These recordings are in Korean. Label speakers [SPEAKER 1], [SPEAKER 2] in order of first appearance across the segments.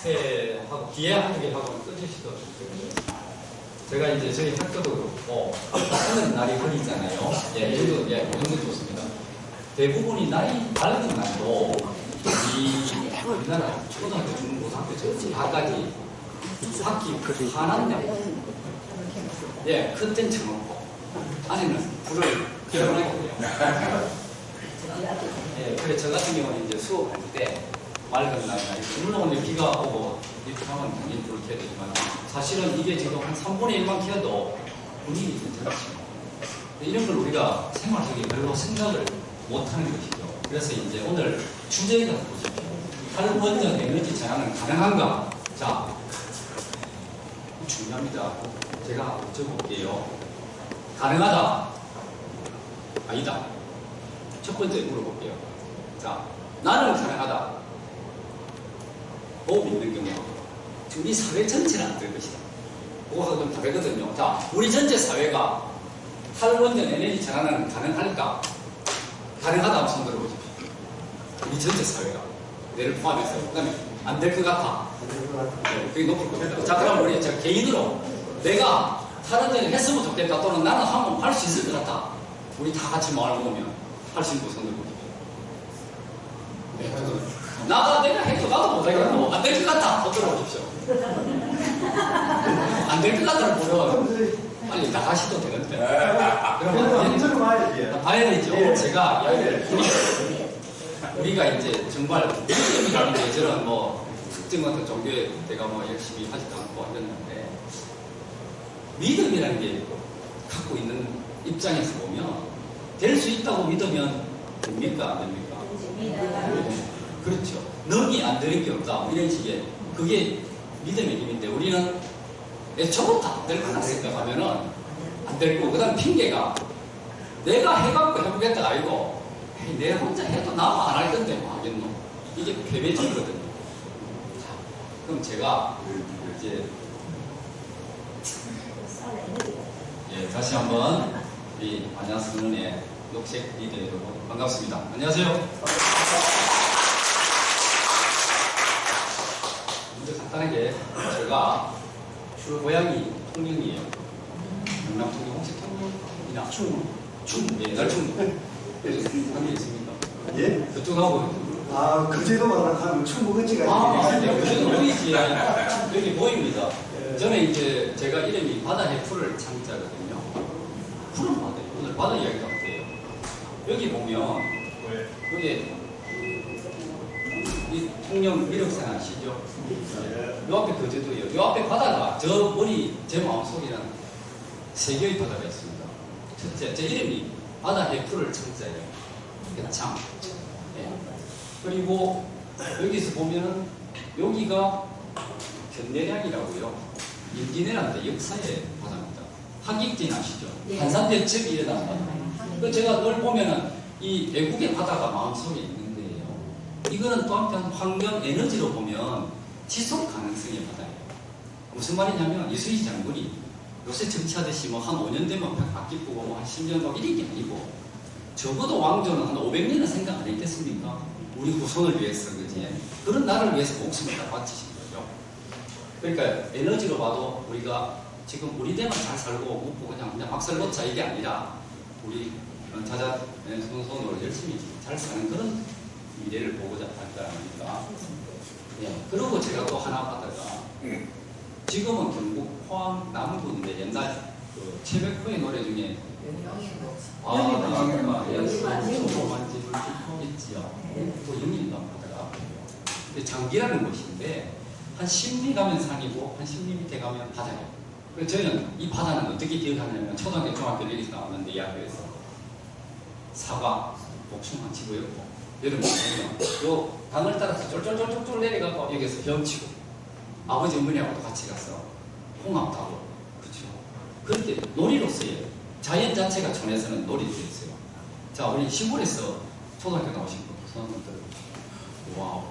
[SPEAKER 1] 앞에하고 뒤에 한개 하고 끊으시죠. 제가 이제 저희 학교도 그렇고 하는 날이 걸리잖아요. 예, 이것도 이 정도 좋습니다. 대부분이 나이 밝은 날도 이 우리나라 초등학교, 중고등학교 전체 다까지 학기 하나인데 예, 큰텐 쳐놓고 안에는 불을 켜놓고요. 예, 그래 저 같은 경우는 이제 수업할 때 맑은 날이나 물론 이제 비가 오고 이렇게 하면 당연히 불을 켜야 되지만 사실은 이게 지금 한 3분의 1만 켜도 분위기 괜찮죠. 이런 걸 우리가 생활 속에 별로 생각을 못하는 것이죠. 그래서 이제 오늘 주제가 보십시오. 탈원전 에너지 전환은 가능한가? 자, 중요합니다. 제가 여쭤볼게요. 가능하다? 아니다. 첫 번째 물어볼게요. 자, 나는 가능하다. 호흡이 있는 경우. 우리 사회 전체는 안 될 것이다. 그거가 좀 다르거든요. 자, 우리 전체 사회가 탈원전 에너지 전환은 가능할까? 가능하다 한번 손 들어보십시오. 우리 전체 사회가. 내를 포함해서. 그 다음에 안 될 것 같아. 네, 그게 높을 겁니다. 자, 그럼 우리 제가 개인으로 내가 탈원전을 했으면 좋겠다 또는 나는 한번 할 수 있을 것 같다. 우리 다 같이 마음을 먹으면 할 수 있는 손 들어보십시오. 네, 내가 해도 나도 못하겠고 안 될 것 같다. 손 들어보십시오. 안 될 것 같다를 보러 빨리 나가셔도 되는데. 그러면 봐야 되죠. 제가 우리가 이제 정말 믿음이라는 게 저는 뭐 특정 같은 종교에 내가 뭐 열심히 하지도 않고 하셨는데 믿음이라는 게 갖고 있는 입장에서 보면 될 수 있다고 믿으면 됩니까? 안 됩니까? 그렇죠. 능이 안 되는 게 없다. 이런 식의 그게 믿음의 힘인데 우리는 애초부터 안 될 거라 생각하면은 안 될 거고, 그 다음 핑계가 내가 해갖고 해보겠다가 아니고 에이, 내 혼자 해도 나만 안 할 건데 뭐 하겠노. 이게 패배지거든요. 자, 그럼 제가 이제 다시 한번 우리 안양성은의 녹색 리더 여러분 반갑습니다. 안녕하세요. 먼저 간단하게 제가 고향이 통영이에요. 경남 통영 혹시 통영이나 충, 예, 날충 한게 있습니까?
[SPEAKER 2] 예?
[SPEAKER 1] 그쪽하고
[SPEAKER 2] 아, 그제도만 하면 충무근지가
[SPEAKER 1] 네, 그제도 보이지. 여기 보입니다. 저는 이제 제가 이름이 바다의 풀을 창자거든요. 푸른 바다예요. 오늘 바다 이야기가 어때요? 여기 보면 여기 이 통영 미륵산 아시죠? 요 앞에 거제도예요. 요 앞에 바다가 저 머리 제 마음속에는 세 개의 바다가 있습니다. 첫째, 제 이름이 바다의 풀을 창자예요. 참. 예. 그리고 여기서 보면은 여기가 견내량이라고요. 임진왜란때 역사의 바다입니다. 하객진 아시죠? 한산 대첩이 일어난 바다. 그 제가 늘 보면은 이 외국의 바다가 마음속에 있는데요. 이거는 또 한편 환경 에너지로 보면 지속 가능성의 바다예요. 무슨 말이냐면 이수희 장군이 요새 정치하듯이 뭐 한 5년 되면 바뀌고 뭐 한 10년 막 이런 게 아니고 적어도 왕조는 한 500년은 생각 안 했겠습니까? 우리 후손을 위해서 그지? 그런 나라를 위해서 목숨을 다 바치신 거죠. 그러니까 에너지로 봐도 우리가 지금 우리 대만 잘 살고 묵고 그냥 막 살고자 이게 아니라 우리 자자 손으로 열심히 잘 사는 그런 미래를 보고자 할까 합니까? 예. 그리고 제가 또 하나 받다가 지금은 경북 포항 남구인데 옛날 그 최백호의 노래 중에 나가 소소한 집을 짓고 있지요. 또 영인도 하다가 장기라는 곳인데 한 10리 가면 산이고 한 10리 밑에 가면 바다예요. 그래서 저희는 이 바다는 어떻게 기억하냐면 초등학교, 중학교 여기서 나왔는데 이 학교에서 사과, 복숭아 치고였고 여름 보면 요 강을 따라서 쫄쫄쫄쫄 내려가고 여기서 헤엄치고 아버지 어머니하고도 같이 가서 홍합 타고 그렇죠. 그렇게 놀이로서의 자연 자체가 촌에서는 놀이도 있어요. 자, 우리 시골에서 초등학교 나오신 분들 와우.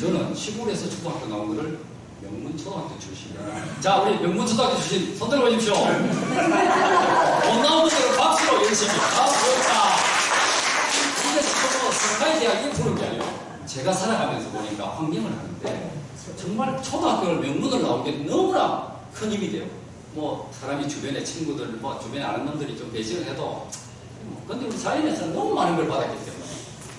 [SPEAKER 1] 저는 시골에서 초등학교 나온 거를 명문초등학교 출신이에요. 자, 우리 명문초등학교 출신 손 들어보십시오. 못 나온 분들은 박수로 열심히. 자, 이게 서로 스카이대학이 부른 게 아니에요. 제가 살아가면서 보니까 환경을 하는데 정말 초등학교를 명문으로 나온 게 너무나 큰 힘이 돼요. 뭐 사람이 주변에 친구들, 뭐 주변에 아는 놈들이 좀 배신을 해도 근데 우리 자연에서는 너무 많은 걸 받았기 때문에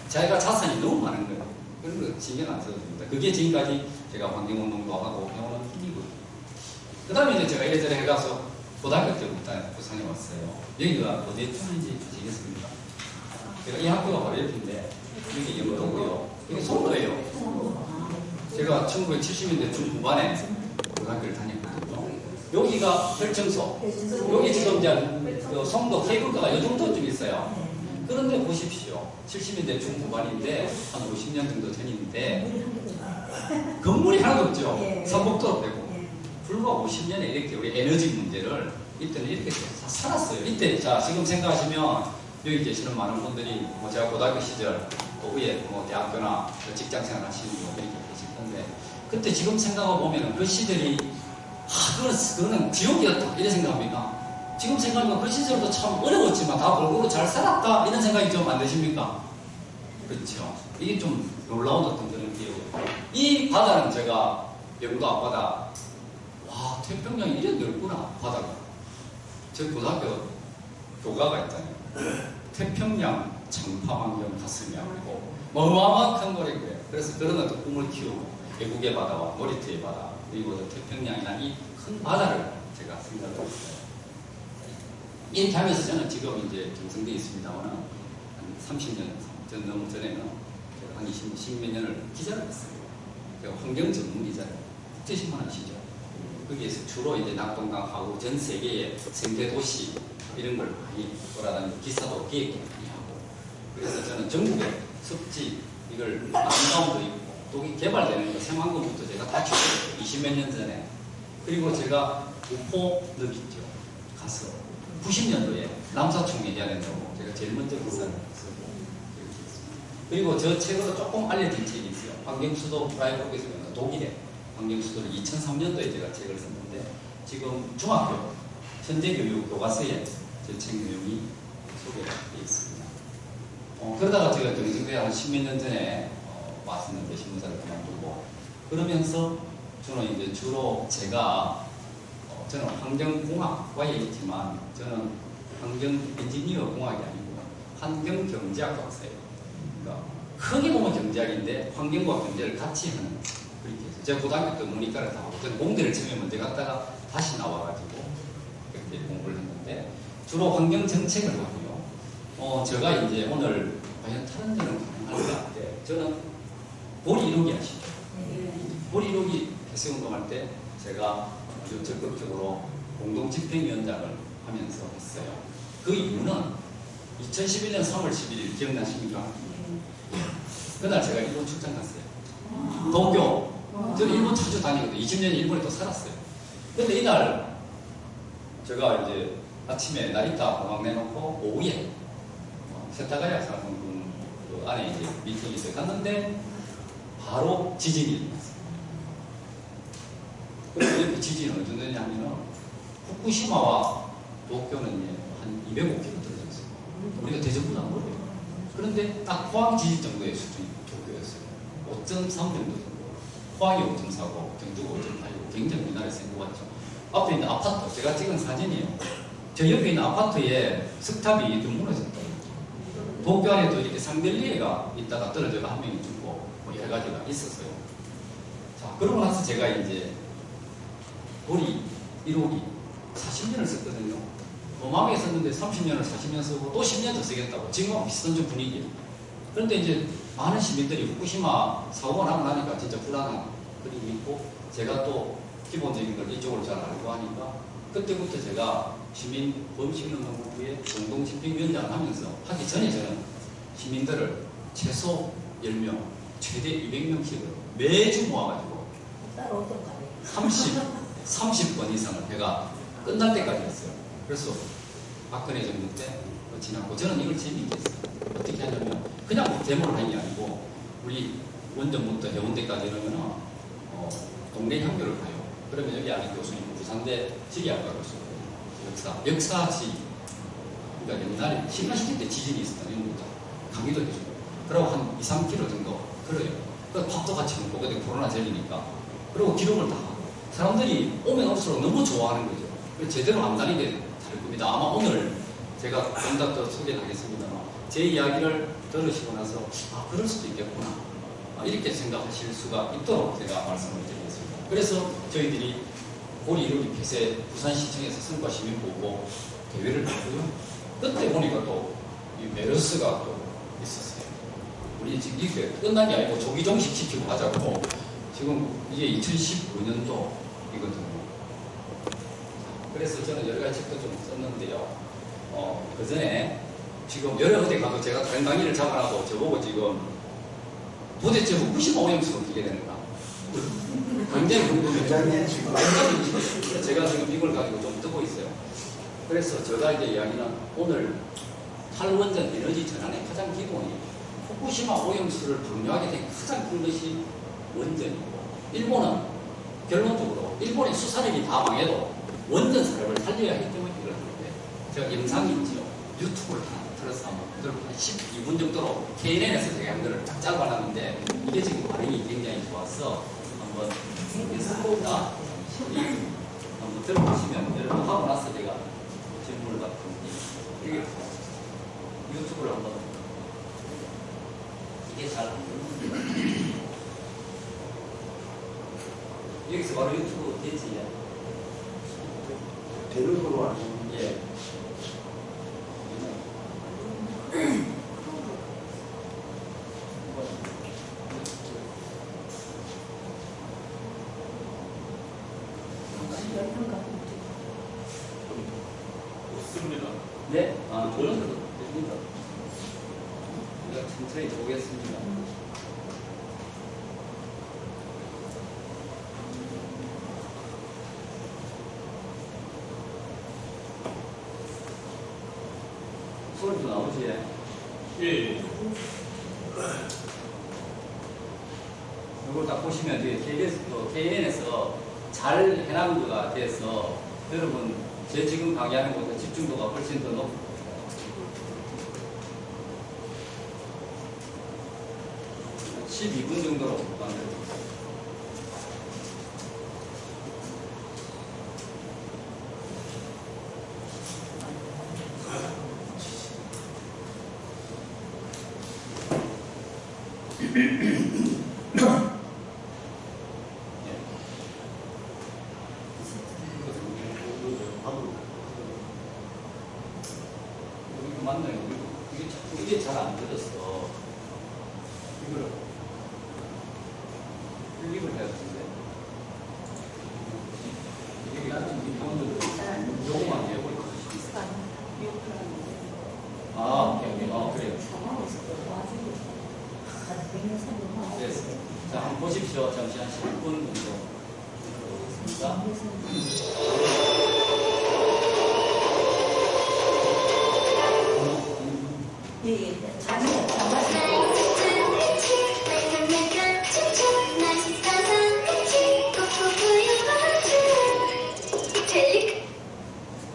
[SPEAKER 1] 자기가 자산이 너무 많은 거예요. 그런 거 신경 안 써도 됩니다. 그게 지금까지 제가 환경운동도 하고 해오는 힘이고요. 그 다음에 이제 제가 이래저래 해가서 고등학교 때부터 부산에 왔어요. 여기가 어디쯤인지 아시겠습니까? 제가 이 학교가 바로 옆인데 여기 영도고요. 여기 송도예요. 제가 1970년대 중후반에 고등학교를 다녔거든요. 여기가 혈청소. 여기 지금 이제 송도 케이블카가 이 정도쯤 있어요. 그런데 보십시오. 70년대 중후반인데 한 50년 정도 전인데 건물이 하나도 없죠. 삼복도로 빼고. 불과 50년에 이렇게 우리 에너지 문제를 이때는 이렇게 살았어요. 이때 자 지금 생각하시면 여기 계시는 많은 분들이 뭐 제가 고등학교 시절 또 위에 뭐 대학교나 직장생활 하시는 분들 이렇게 계실 건데 그때 지금 생각해 보면은 그 시절이 그거는 지옥이었다 이런 생각합니다. 지금 생각하면 그 시절도 참 어려웠지만 다 골고루 잘 살았다 이런 생각이 좀 안 드십니까? 그렇죠. 이게 좀 놀라운 어떤 그런 기억이에요. 이 바다는 제가 영도 앞바다 와 태평양이 이렇게 넓구나 바다가. 저 고등학교 교가가 있잖아요. 태평양 장파환경 가슴이 아니고 어마어마한 큰 거리고요. 그래서 그런 어떤 꿈을 키우고 외국의 바다와 놀이터의 바다 그리고 태평양이나 이 큰 바다를 제가 생각을 했어요. 이렇게 하면서 저는 지금 이제 경성대에 있습니다만 한 30년 전 너무 전에는 제가 한 20몇 년을 기자를 했어요. 환경 전문 기자를 국제신문 아시죠? 거기에서 주로 이제 낙동강하고 전 세계의 생태 도시 이런 걸 많이 돌아다니고 기사도 기획도 많이 하고 그래서 저는 전국에 습지 이걸 남가운도 있고 또 개발되는 거 생황금부터 제가 다 찍었어요. 20몇 년 전에. 그리고 제가 우포늪 있죠. 가서 90년도에 남사총 얘기해야 된다고 제가 제일 먼저 기사를 쓰고 이렇게 했습니다. 그리고 저 책으로 조금 알려진 책이 있어요. 환경수도 프라이버그에서 독일에 환경수도를 2003년도에 제가 책을 썼는데 지금 중학교 현대교육 교과서에 제 책 내용이 소개가 되어 있습니다. 그러다가 제가 경성대에 한 10몇 년 전에 왔었는데 신문사를 그만두고 그러면서 저는 이제 주로 제가 저는 환경공학과에 있지만 저는 환경엔지니어 공학이 아니고 환경경제학 박사예요. 그러니까 크게 보면 경제학인데 환경과 경제를 같이 하는 그렇게 해서 제가 고등학교 때 문이과를 다 하고 저는 공대를 처음에 먼저 갔다가 다시 나와가지고 그렇게 공부를 했는데 주로 환경 정책을 하고요. 제가 이제 오늘 과연 다른 데는 가능할까 때 저는 보리 이루기 아시죠? 보리 이루기 폐쇄운동할 때 제가 아주 적극적으로 공동집행위원장을 하면서 했어요. 그 이유는 2011년 3월 11일 기억나십니까? 그날 제가 일본 출장 갔어요. 도쿄. 저는 일본 자주 다니거든요. 20년 일본에 또 살았어요. 근데 이날 제가 이제 아침에 나리타 공항 내놓고 오후에 세타가야 사는 그 안에 이제 미팅이 있어요. 갔는데 바로 지진이 일어났어요. 그래서 이렇게 지진은 어느 정도냐면은 후쿠시마와 도쿄는 한 205km 떨어졌어요. 우리가 대전보다 안 멀어요. 그런데 딱 포항 지진 정도의 수준이 도쿄였어요. 5.3 정도 정도. 포항이 5.4고 경주가 5.8이고 굉장히 우리나라에서 행복하죠. 앞에 있는 아파트, 제가 찍은 사진이에요. 저 옆에 있는 아파트에 석탑이 좀 무너졌다고. 도쿄 안에도 이렇게 상델리에가 있다가 떨어져가 한 명이 죽고 뭐 여러 가지가 있었어요. 자, 그러고 나서 제가 이제 보리 1호기 40년을 썼거든요. 마음에 썼는데 30년을 40년 쓰고 또 10년 더 쓰겠다고. 지금하고 비슷한 좀 분위기예요. 그런데 이제 많은 시민들이 후쿠시마 사고가 나고 나니까 진짜 불안한 그림이 있고 제가 또 기본적인 걸 이쪽으로 잘 알고 하니까 그때부터 제가 범시민운동국의 공동집행위원장을 하면서 하기 전에 저는 시민들을 최소 10명, 최대 200명씩을 매주 모아가지고 30번 이상을 제가 끝날 때까지 했어요. 그래서 박근혜 정부 때 지났고 저는 이걸 재미있게 했어요. 어떻게 하냐면 그냥 데모를 하는 게 아니고 우리 원정부터 해운대까지 이러면 동네 학교를 가요. 그러면 여기 안에 교수님 부산대 지리학과 교수 역사지 그러니까 옛날에 18, 10대 때 지진이 있었던 이런 거죠. 강의도 해주고 그러고 한 2, 3km 정도 그래요. 그래서 밥도 같이 먹고, 그때 코로나 전이니까. 그리고 기름을 다 하고. 사람들이 오면 올수록 너무 좋아하는 거죠. 그래서 제대로 안 다니게 될 겁니다. 아마 오늘 제가 좀 더 소개를 하겠습니다만, 제 이야기를 들으시고 나서, 아, 그럴 수도 있겠구나. 이렇게 생각하실 수가 있도록 제가 말씀을 드리겠습니다. 그래서 저희들이 고리 이루기 폐쇄 부산시청에서 성과 시민보고 대회를 하고요. 그때 보니까 또 이 메르스가 또 있었어요. 우리 지금 이게 끝난 게 아니고 조기 종식시키고 하자고 지금 이게 2015년도이거든요. 그래서 저는 여러 가지 책도 좀 썼는데요. 그 전에 지금 여러 어디 가서 제가 다른 강의를 잡아놔도 저보고 지금 도대체 후쿠시마 오염수는 어떻게 되는가? 굉장히 궁금해요. 제가 지금 이걸 가지고 좀 뜨고 있어요. 그래서 제가 이제 이야기는 오늘 탈원전 에너지 전환의 가장 기본이 후쿠시마 오염수를 분류하게 된 가장 큰 것이 원전이고, 일본은 결론적으로 일본의 수산업이 다 망해도 원전 산업을 살려야 하기 때문에 이걸 하는데, 제가 영상이 있죠. 유튜브를 하나 틀어서 한번 들어보면 12분 정도로 KNN에서 제가 한 거를 딱 잡아놨는데 이게 지금 반응이 굉장히 좋아서 한번 보겠습니다. 한번 들어보시면 여러분 하고 나서 제가 질문을 받고 이게 유튜브를 한번 이게 잘 안 되는데 여기서 바로 유튜브 되지?
[SPEAKER 2] 되는 거로 아시는
[SPEAKER 1] 예.
[SPEAKER 3] 없습니다.
[SPEAKER 1] 네? 저는 됩니다. 제가 천천히 보겠습니다. 소리도 나오지?
[SPEAKER 3] 예.
[SPEAKER 1] 이걸 딱 보시면 뒤에 KNN에서 잘 해남도가 돼서 여러분 제 지금 강의하는 것보다 집중도가 훨씬 더 높고 12분 정도로 만들어졌습니다. 맞나요? 이게 자꾸 이게 잘 안 들었어. 이거를 클릭을 해야 되는데. 이게 나는 요거만 해버리고. 오케이. 그래요. 됐어. 자, 한번 보십시오. 잠시 한 10분 정도.
[SPEAKER 4] 예, 잠깐만요.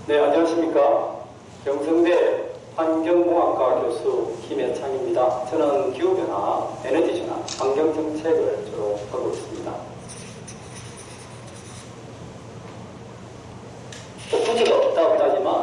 [SPEAKER 5] 네, 안녕하십니까. 경성대 환경공학과 교수 김현창입니다. 저는 기후변화, 에너지전환, 환경정책을 주로 하고 있습니다. 문제가 없다고 하지만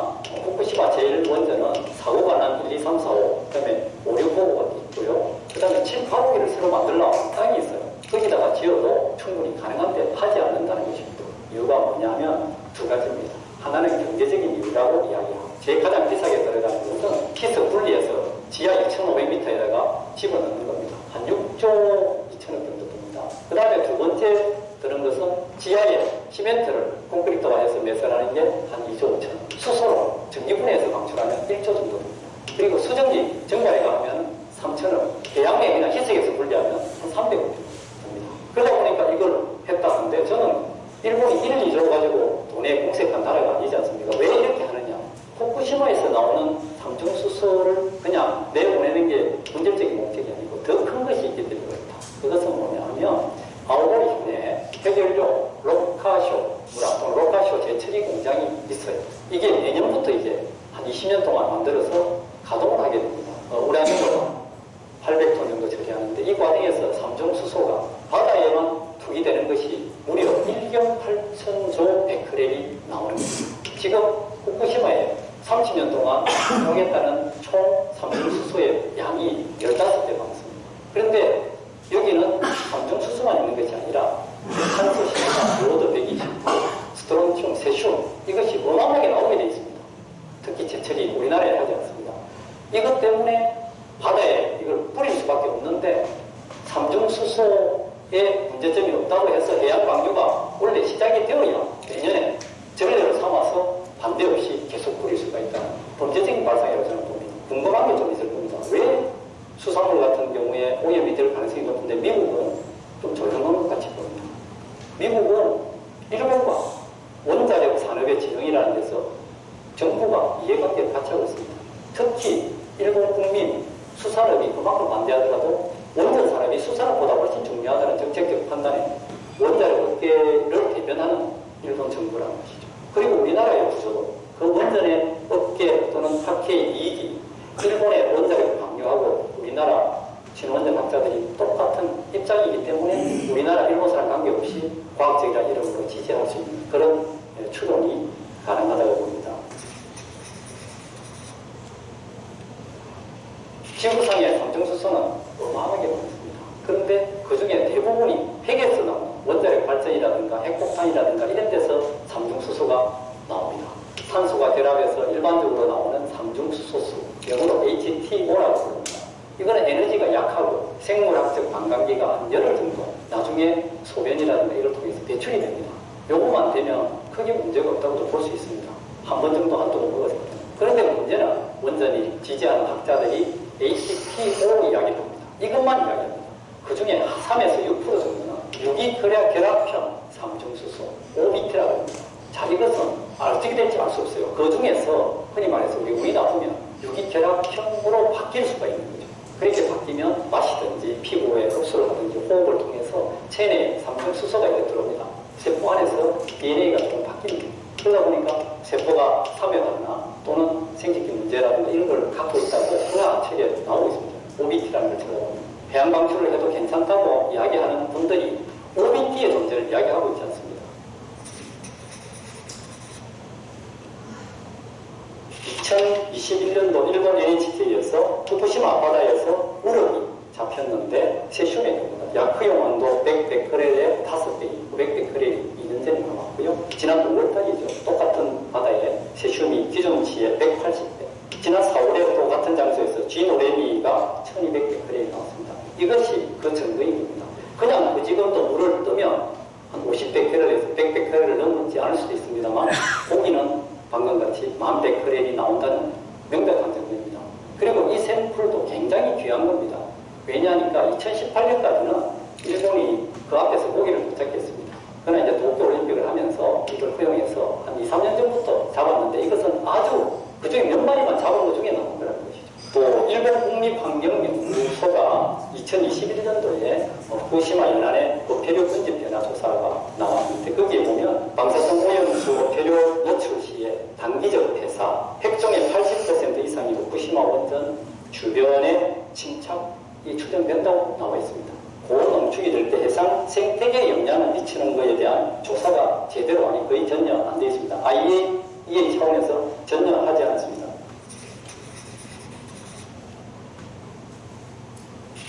[SPEAKER 5] 후쿠시마 제1원전은 사고가 난 1, 2, 3, 4, 5, 그 다음에 5, 6 호가 있고요. 그 다음에 7, 8호기를 새로 만들려면 땅이 있어요. 거기다가 지어도 충분히 가능한데 하지 않는다는 것입니다. 이유가 뭐냐면 두 가지입니다. 하나는 경제적인 이유라고 이야기하고, 제일 가장 비싸게 들어가는 것은 피서 분리해서 지하 2,500m에다가 집어넣는 겁니다. 한 6조 2천억 정도 듭니다. 그 다음에 두 번째 드는 것은 지하에 시멘트를 콘크리트화해서 매설하는 게 한 2조 5천억, 수소로 전기분해해서 방출하면 1조 정도 됩니다. 그리고 수증기 증발해가 하면 3천억, 해양에 그냥 희석해서 분리하면 한 300억 됩니다. 그러다 보니까 이걸 했다는데, 저는 일본이 1, 2조 가지고 돈에 공색한 나라가 아니지 않습니까? 왜 이렇게 하느냐? 후쿠시마에서 나오는 삼중수소를 그냥 내보내는 게 본질적인 목적이 아니고 더 큰 것이 있기 때문에 그렇다. 그것은 뭐냐면 아오모리 현에 해결료 로카쇼 무라 또는 로카쇼 재처리 공장이 있어요. 이게 내년부터 이제 한 20년 동안 만들어서 가동을 하게 됩니다. 우라늄으로 800톤 정도 처리하는데, 이 과정에서 6,000조 베크렐이 나오는 겁니다. 지금 후쿠시마에 30년 동안 사용했다는 총 삼중수소의 양이 15배 많습니다. 그런데 여기는 삼중수소만 있는 것이 아니라 산소 14, 요오드 120, 스트론튬, 세슘 이것이 어마어마하게 나오게 되어 있습니다. 특히 제철이 우리나라에 하지 않습니다. 이것 때문에 바다에 이걸 뿌릴 수밖에 없는데 삼중수소에 문제점이 없다고 해서 해양방류가 원래 시작이 되어야 내년에 전례를 삼아서 반대 없이 계속 뿌릴 수가 있다는 범죄적인 발상이라고 저는 봅니다. 궁금한 게 좀 있을 겁니다. 왜 수산물 같은 경우에 오염이 될 가능성이 높은데 미국은 좀 조용한 것 같이 보입니다. 미국은 일본과 원자력 산업의 지형이라는 데서 정부가 이해관계를 같이 하고 있습니다. 특히 일본 국민 수산업이 그만큼 반대하더라도 원전 산업이 수산업보다 훨씬 중요하다는 정책적 판단에 원자력 업계를 대변하는 일본 정부라는 것이죠. 그리고 우리나라의 구조도 그 원전의 업계 또는 학회의 이익이 일본의 원자력을 방류하고 우리나라 신원전 학자들이 똑같은 입장이기 때문에 우리나라 일본 사람 관계없이 과학적이라는 이름으로 지지할 수 있는 그런 추론이 가능하다고 봅니다. 지구상의 삼중수소는 어마어마하게 많습니다. 그런데 그 중에 대부분이 핵에서 나오는 원자력 발전이라든가 핵폭탄이라든가 이런 데서 삼중수소가 나옵니다. 산소가 결합해서 일반적으로 나오는 삼중수소수, 영어로 HTO라고 부릅니다. 이거는 에너지가 약하고 생물학적 반감기가 한 열흘 정도 나중에 소변이라든가 이걸 통해서 배출이 됩니다. 요거만 되면 크게 문제가 없다고도 볼 수 있습니다. 한 번 정도 한두 번 먹었거든요. 그런데 문제는 원전이 지지하는 학자들이 HTO 이야기합니다. 이것만 이야기합니다. 그 중에 3에서 6% 정도는 유기결합형 삼중수소, OBT라고 합니다. 자, 이것은 어떻게 될지 알 수 없어요. 그 중에서 흔히 말해서 우리 운이 나쁘면 유기결합형으로 바뀔 수가 있는 거죠. 그렇게 바뀌면 마시든지 피부에 흡수를 하든지 호흡을 통해서 체내에 삼중수소가 이렇게 들어옵니다. 세포 안에서 DNA가 조금 바뀝니다. 그러다 보니까 세포가 사멸하거나 또는 생식기 문제라든가 이런 걸 갖고 있다고 의학책에 나오고 있습니다. OBT라는 걸 찾아보면 해양 방출을 해도 괜찮다고 이야기하는 분들이 OBT의 존재를 이야기하고 있지 않습니다. 2021년도 일본 NHK에서 후쿠시마 앞바다에서 우럭이 잡혔는데 세슘액입니다. 약효용 온도 100베크렐의 5배인 900베크렐이 2년 전에 나왔고요. 지난 5월달이죠. 똑같은 바다에 세슘이 기존치의 180배. 지난 4월에 또 같은 장소에서 G노레미가 1200베크렐이 나왔습니다. 이것이 그 증거인 겁니다. 그냥 그 지금도 물을 뜨면 한 50베크렐에서 100베크렐을 넘지 않을 수도 있습니다만 고기는 방금 같이 10,000베크렐이 나온다는 명백한 증거입니다. 그리고 이 샘플도 굉장히 귀한 겁니다. 왜냐하니까 2018년까지는 일본이 그 앞에서 고기를 못 잡겠습니다. 그러나 이제 도쿄올림픽을 하면서 이걸 허용해서 한 2, 3년 전부터 잡았는데 이것은 아주 그중에 몇 마리만 잡은 것 중에 나온 거라는 것이죠. 또 일본 국립환경연구소가 2021년도에 후쿠시마 연안의 어패류 군집 변화 조사가 나왔는데 거기에 보면 방사성 오염수 어패류 노출 시에 단기적 폐사, 핵종의 80% 이상이 후쿠시마 원전 주변에 침착이 추정된다고 나와 있습니다. 고농축이 될 때 해상 생태계에 영향을 미치는 것에 대한 조사가 제대로 아니 거의 전혀 안 되어 있습니다. IAEA 차원에서 전혀 하지 않았습니다.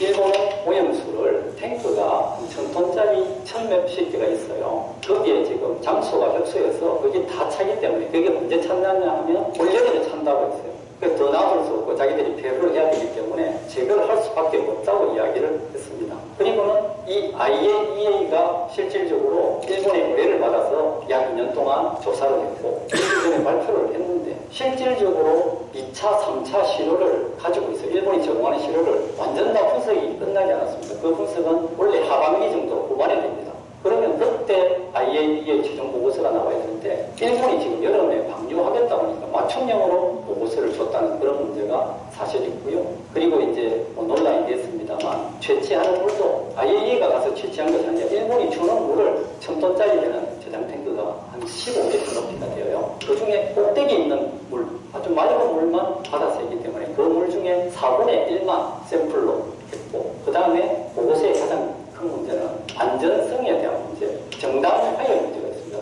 [SPEAKER 5] 일본은 오염수를 탱크가 1000톤짜리 1000몇십 개가 있어요. 거기에 지금 장소가 협소해서 그게 다 차기 때문에 그게 언제 찬다냐 하면 올여름에 찬다고 했어요. 그래서 더 놔둘 수 없고 자기들이 배부를 해야 되기 때문에 제거를 할 수밖에 없다고 이야기를 했습니다. 그리고는 이 IAEA가 실질적으로 일본의 의뢰를 받아서 약 2년 동안 조사를 했고 일주일 전에 발표를 했는데 실질적으로 2차, 3차 시료를 가지고 있어요. 일본이 제공하는 시료를 완전 다 분석이 끝나지 않았습니다. 그 분석은 원래 하반기 정도 후반에 됩니다. 그러면 그때 IAEA 최종 보고서가 나와야 되는데 일본이 지금 여름에 방류하겠다 보니까 맞춤형으로 보고서를 줬다는 그런 문제가 사실이고요. 그리고 이제 논란이 됐습니다만 채취하는 물도 IAEA가 가서 채취한 것이 아니라 일본이 주는 물을 1000톤짜리 되는 저장 탱크가 한 15m 높이가 되어요. 그 중에 꼭대기 있는 물, 아주 맑은 물만 받아서이기 때문에 그 물 중에 4분의 1만 샘플로 했고 그 다음에 보고서의 가장 큰 문제는 안전성에 대한 문제, 정당화의 문제가 있습니다.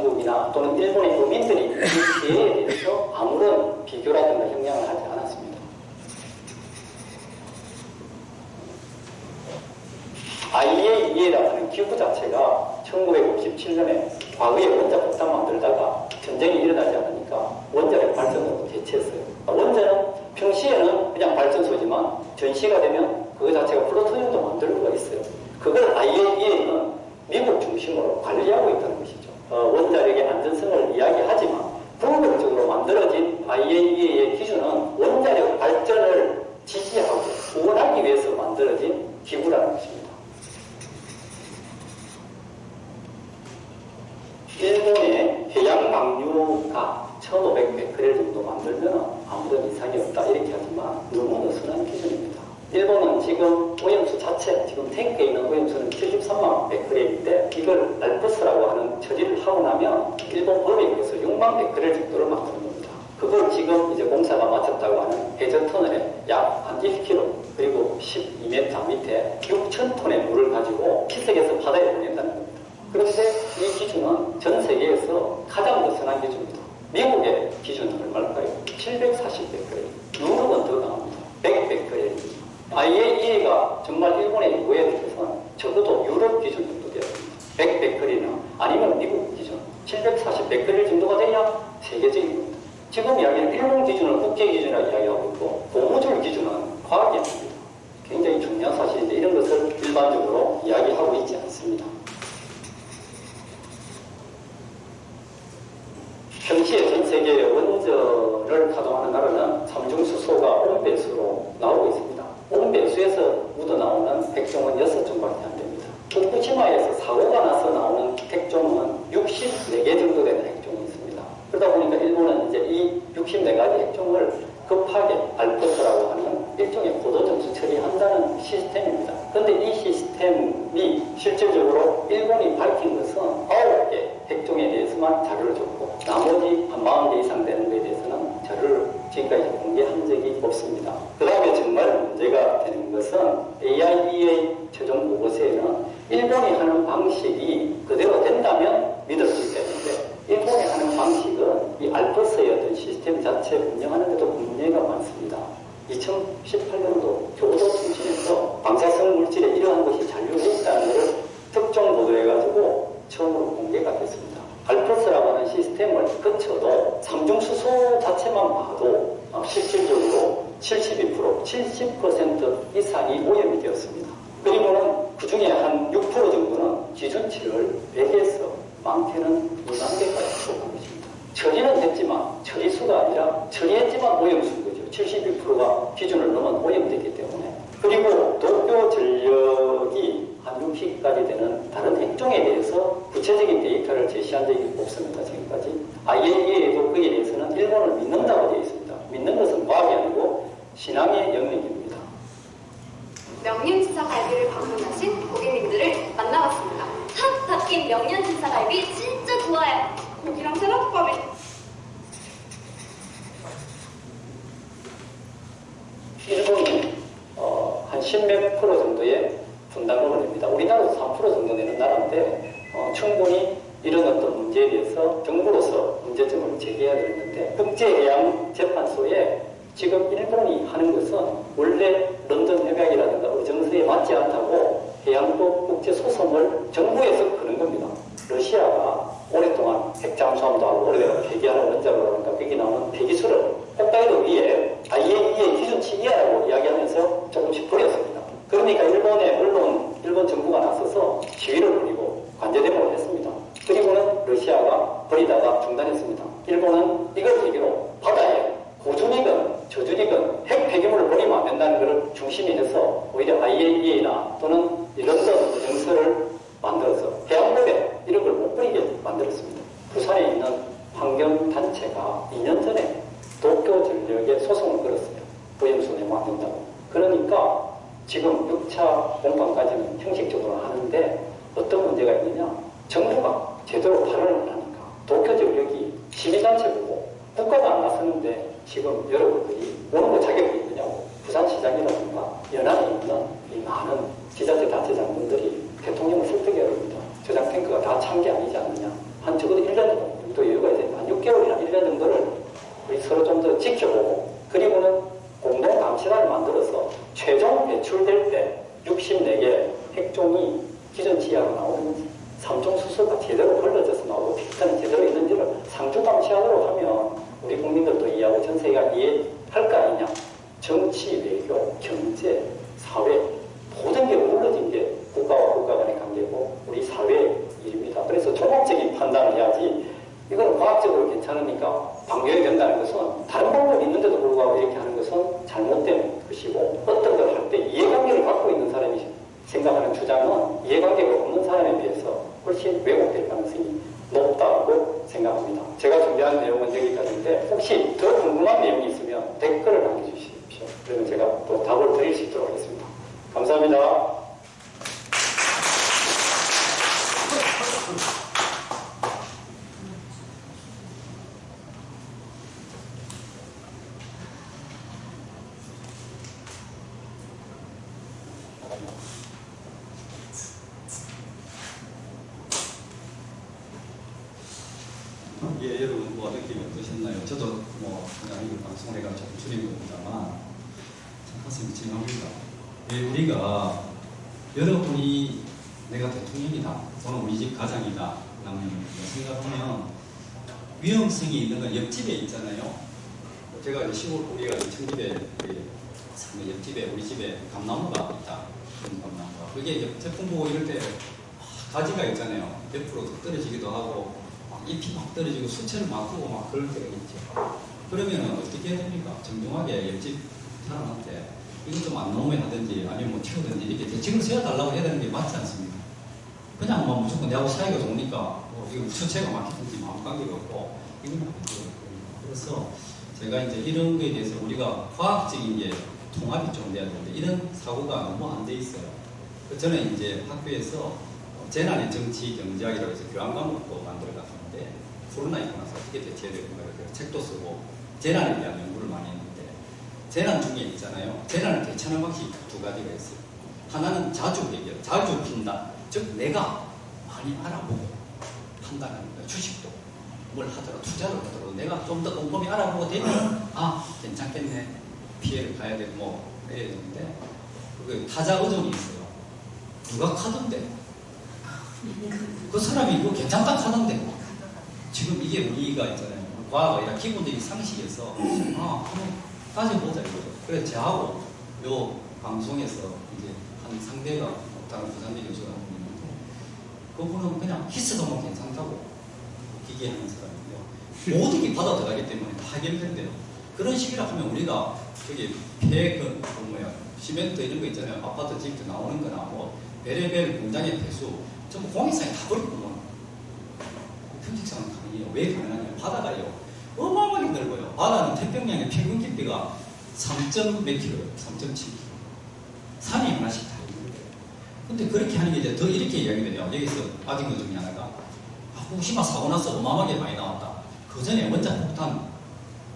[SPEAKER 5] 중국이나 또는 일본의 어민들이 이 기회에 대해서 아무런 비교라든가 형량을 하지 않았습니다. IAEA라고 하는 기구 자체가 1957년에 과거에 원자 폭탄 만들다가 전쟁이 일어나지 않으니까 원자력 발전으로 대체했어요. 원자는 평시에는 그냥 발전소지만 전시가 되면 그거 자체가 플루토늄도 만들 수가 있어요. 그걸 IAEA는 미국 중심으로 관리하고 있다는 것이죠. 원자력의 안전성을 이야기하지만 궁극적으로 만들어진 IAEA의 기준은 원자력 발전을 지지하고 후원하기 위해서 만들어진 기구라는 것입니다. 일본의 해양 방류가 1500베크렐 정도 만들면 아무런 이상이 없다 이렇게 하지만 너무 느슨한 기준입니다. 일본은 지금 오염수 자체, 지금 탱크에 있는 오염수는 73만 베크렐인데 이걸 알프스라고 하는 처리를 하고 나면 일본 법에 의해서 6만 베크렐 정도를 만드는 겁니다. 그걸 지금 이제 공사가 마쳤다고 하는 해저 터널에 약 한 1km 그리고 12m 밑에 6,000톤의 물을 가지고 피색에서 바다에 보낸다는 겁니다. 그런데 이 기준은 전 세계에서 가장 느슨한 기준입니다. 미국의 기준은 얼마일까요? 740베크렐. 유럽은 더 강합니다. 100베크렐입니다. IAEA가 정말 일본의 요구에 대해서는 적어도 유럽 기준 정도 되어야 됩니다. 100베크렐이나 아니면 미국 기준 740베크렐 정도가 돼야 세계적인 겁니다. 지금 이야기는 일본 기준을 국제 기준이라고 이야기하고 있고 고무줄 기준은 과학이 아닙니다. 굉장히 중요한 사실인데 이런 것을 일반적으로 이야기하고 있지 않습니다. 평시에 전 세계의 원전을 가동하는 나라는 삼중수소가 온배수로 나오고 있습니다. 온배수에서 묻어나오는 핵종은 6종밖에 안 됩니다. 후쿠시마에서 사고가 나서 나오는 핵종은 64개 정도 되는 핵종이 있습니다. 그러다 보니까 일본은 이제 이 64가지 핵종을 급하게 알프스라고 하는 일종의 고도점수 처리한다는 시스템입니다. 그런데 이 시스템이 실질적으로 일본이 밝힌 것은 9개 핵종에 대해서만 자료를 줬고 나머지 한 40개 이상 되는 것에 대해서는 자료를 지금까지 공개한 적이 없습니다. 그 다음에 정말 문제가 되는 것은 AIEA 최종 보고서에는 일본이 하는 방식이 그대로 된다면 믿을 수 있어야 되는데 일본이 하는 방식은 이 알프스의 어떤 시스템 자체 운영하는 데도 문제가 많습니다. 2018년도 교도 통신에서 방사성 물질에 이러한 것이 잔류해 있다는 것을 특정 보도해가지고 처음으로 공개가 됐습니다. 알프스라고 하는 시스템을 거쳐도 삼중수소 자체만 봐도 실질적으로 72%, 70% 이상이 오염이 되었습니다. 그리고는 그 중에 한 6% 정도는 기준치를 100에서 많게는 2만개까지 속한 것입니다. 처리는 했지만 처리수가 아니라 처리했지만 오염수인 거죠. 72%가 기준을 넘은 오염됐기 때문에. 그리고 도쿄 전력이 한 60까지 되는 다른 핵종에 대해서 구체적인 데이터를 제시한 적이 없습니다. 지금까지. IAEA에도 거기에 대해서는 일본을 믿는다고 되어 있습니다. 믿는 것은 과학이 아니고 신앙의 영역입니다.
[SPEAKER 6] 명륜진사 갈비를 방문하신 고객님들을 만나봤습니다. 탁 박힌 명륜진사 갈비 진짜 좋아요. 고기랑 샐러드밥이
[SPEAKER 5] 일본은 한 10몇 프로 정도의 분담금을 냅니다. 우리나라도 3% 정도 내는 나라인데 충분히 이런 어떤 문제에 대해서 정부로서 문제점을 제기해야 되는데 국제해양재판소에 지금 일본이 하는 것은 원래 런던 협약이라든가 의정서에 맞지 않다고 해양법 국제소송을 정부에서 거는 겁니다. 러시아가 오랫동안 핵잠수함도 하고 오래되고 폐기하는 원자로라든가 거기 나오는 폐기수를 홋카이도 위에 IAEA 기준치 이하라고 이야기하면서 조금씩 버렸습니다. 그러니까 일본의 언론, 일본 정부가 나서서 시위를 벌이고 관제대목을 했습니다. 그리고는 러시아가 버리다가 중단했습니다. 일본은 이걸 계기로 바다에 고준이건 저준이건 핵 폐기물을 버리면 안 된다는 것을 중심이 해서 오히려 IAEA나 또는 런던 의정서를 만들어서 해양법에 이런 걸 못 버리게 만들었습니다. 부산에 있는 환경단체가 2년 전에 도쿄 전력에 소송을 걸었어요. 오염수 내면 안 된다고. 그러니까 지금 6차 공방까지는 형식적으로 하는데 어떤 문제가 있느냐. 정부가 제대로 발언을 안 하니까 도쿄 전력이 시민단체 보고 국가가 안 나서는데 지금 여러분들이 어느 거 자격이 있느냐고 부산시장이라든가 연안에 있는 이 많은 지자체 단체장분들이 대통령을 설득해야 합니다. 저장 탱크가 다 찬 게 아니지 않느냐. 한 적어도 1년 그러니까 방류해야 된다는 것은 다른 방법이 있는데도 불구하고 이렇게 하는 것은 잘못된 것이고 어떤 걸 할 때 이해관계를 갖고 있는 사람이 생각하는 주장은 이해관계가 없는 사람에 비해서 훨씬 왜곡될 가능성이 높다고 생각합니다. 제가 준비한 내용은 여기까지인데 혹시 더 궁금한 내용이 있으면 댓글을 남겨주십시오. 그러면 제가 또 답을 드릴 수 있도록 하겠습니다. 감사합니다.
[SPEAKER 1] 예, 여러분 뭐 느낌이 어떠셨나요? 저도 뭐 그냥 이 방송을 해가지고 조금 줄인 겁니다만 참 가슴이 찡합니다. 예, 우리가 여러분이 내가 대통령이다 또는 우리 집 가장이다 라는 생각하면 위험성이 있는 건 옆집에 있잖아요. 제가 이제 시골 우리가 청집에 옆집에 우리 집에 감나무가 있다. 그런 감나무가 그게 이제 태풍 보고 이럴 때 가지가 있잖아요. 옆으로 떨어지기도 하고 잎이 막 떨어지고 수채를 막 크고 막 그럴 때가 있죠. 그러면 어떻게 해야 됩니까? 정중하게 옆집 사람한테 이거 좀 안 놓으면 하든지 아니면 뭐 튀우든지 이렇게 대책을 세워달라고 해야 되는 게 맞지 않습니까? 그냥 뭐 무조건 내하고 사이가 좋으니까 뭐 이거 수채가 막히든지 아무 관계가 없고 이건 안 돼요. 그래서 제가 이제 이런 거에 대해서 우리가 과학적인 게 통합이 좀 돼야 되는데 이런 사고가 너무 안 돼 있어요. 저는 이제 학교에서 재난의 정치 경제학이라고 해서 교양 과목도 만들어갔는데 코로나 있고 나서 어떻게 대처해야 되는가 그래서 책도 쓰고 재난에 대한 연구를 많이 했는데 재난 중에 있잖아요. 재난을 대처하는 방식이 두 가지가 있어요. 하나는 자주 해결, 자주 판단. 즉 내가 많이 알아보고 판단하는 거예요. 주식도 뭘 하더라도 투자를 하더라도 내가 좀 더 꼼꼼히 알아보고 되면 아 괜찮겠네 피해를 가야 되고 뭐 이래야 되는데 그게 타자 의존이 있어요. 누가 카던데 그 사람이 이거 괜찮다 하던데 지금 이게 우리가 있잖아요. 과학가 아니라 기본적인 상식에서 한번 따져보자 이거죠. 그래서 저하고 요 방송에서 이제 한 상대가 다른 부산대 교수가 하고 있는데 그분은 그냥 히스도만 괜찮다고 기계하는 사람이고요. 모든 게 받아 들어가기 때문에 다 해결된대요. 그런 식이라 하면 우리가 저기 시멘트 이런 거 있잖아요. 아파트 집도 나오는 거나 뭐 베레벨 공장의 배수 전부 공익상에 다 버리고 평식상은 가능해요. 왜 가능하냐면 바다가요 어마어마하게 넓어요. 바다는 태평양의 평균 깊이가 3몇 킬로예요. 3.7 킬로. 산이 하나씩 다 있는데 근데 그렇게 하는 게 이제 더 이렇게 이야기돼요. 여기서 아낀 것 중에 하나가 후쿠시마 사고 나서 어마어마하게 많이 나왔다. 그 전에 원자 폭탄,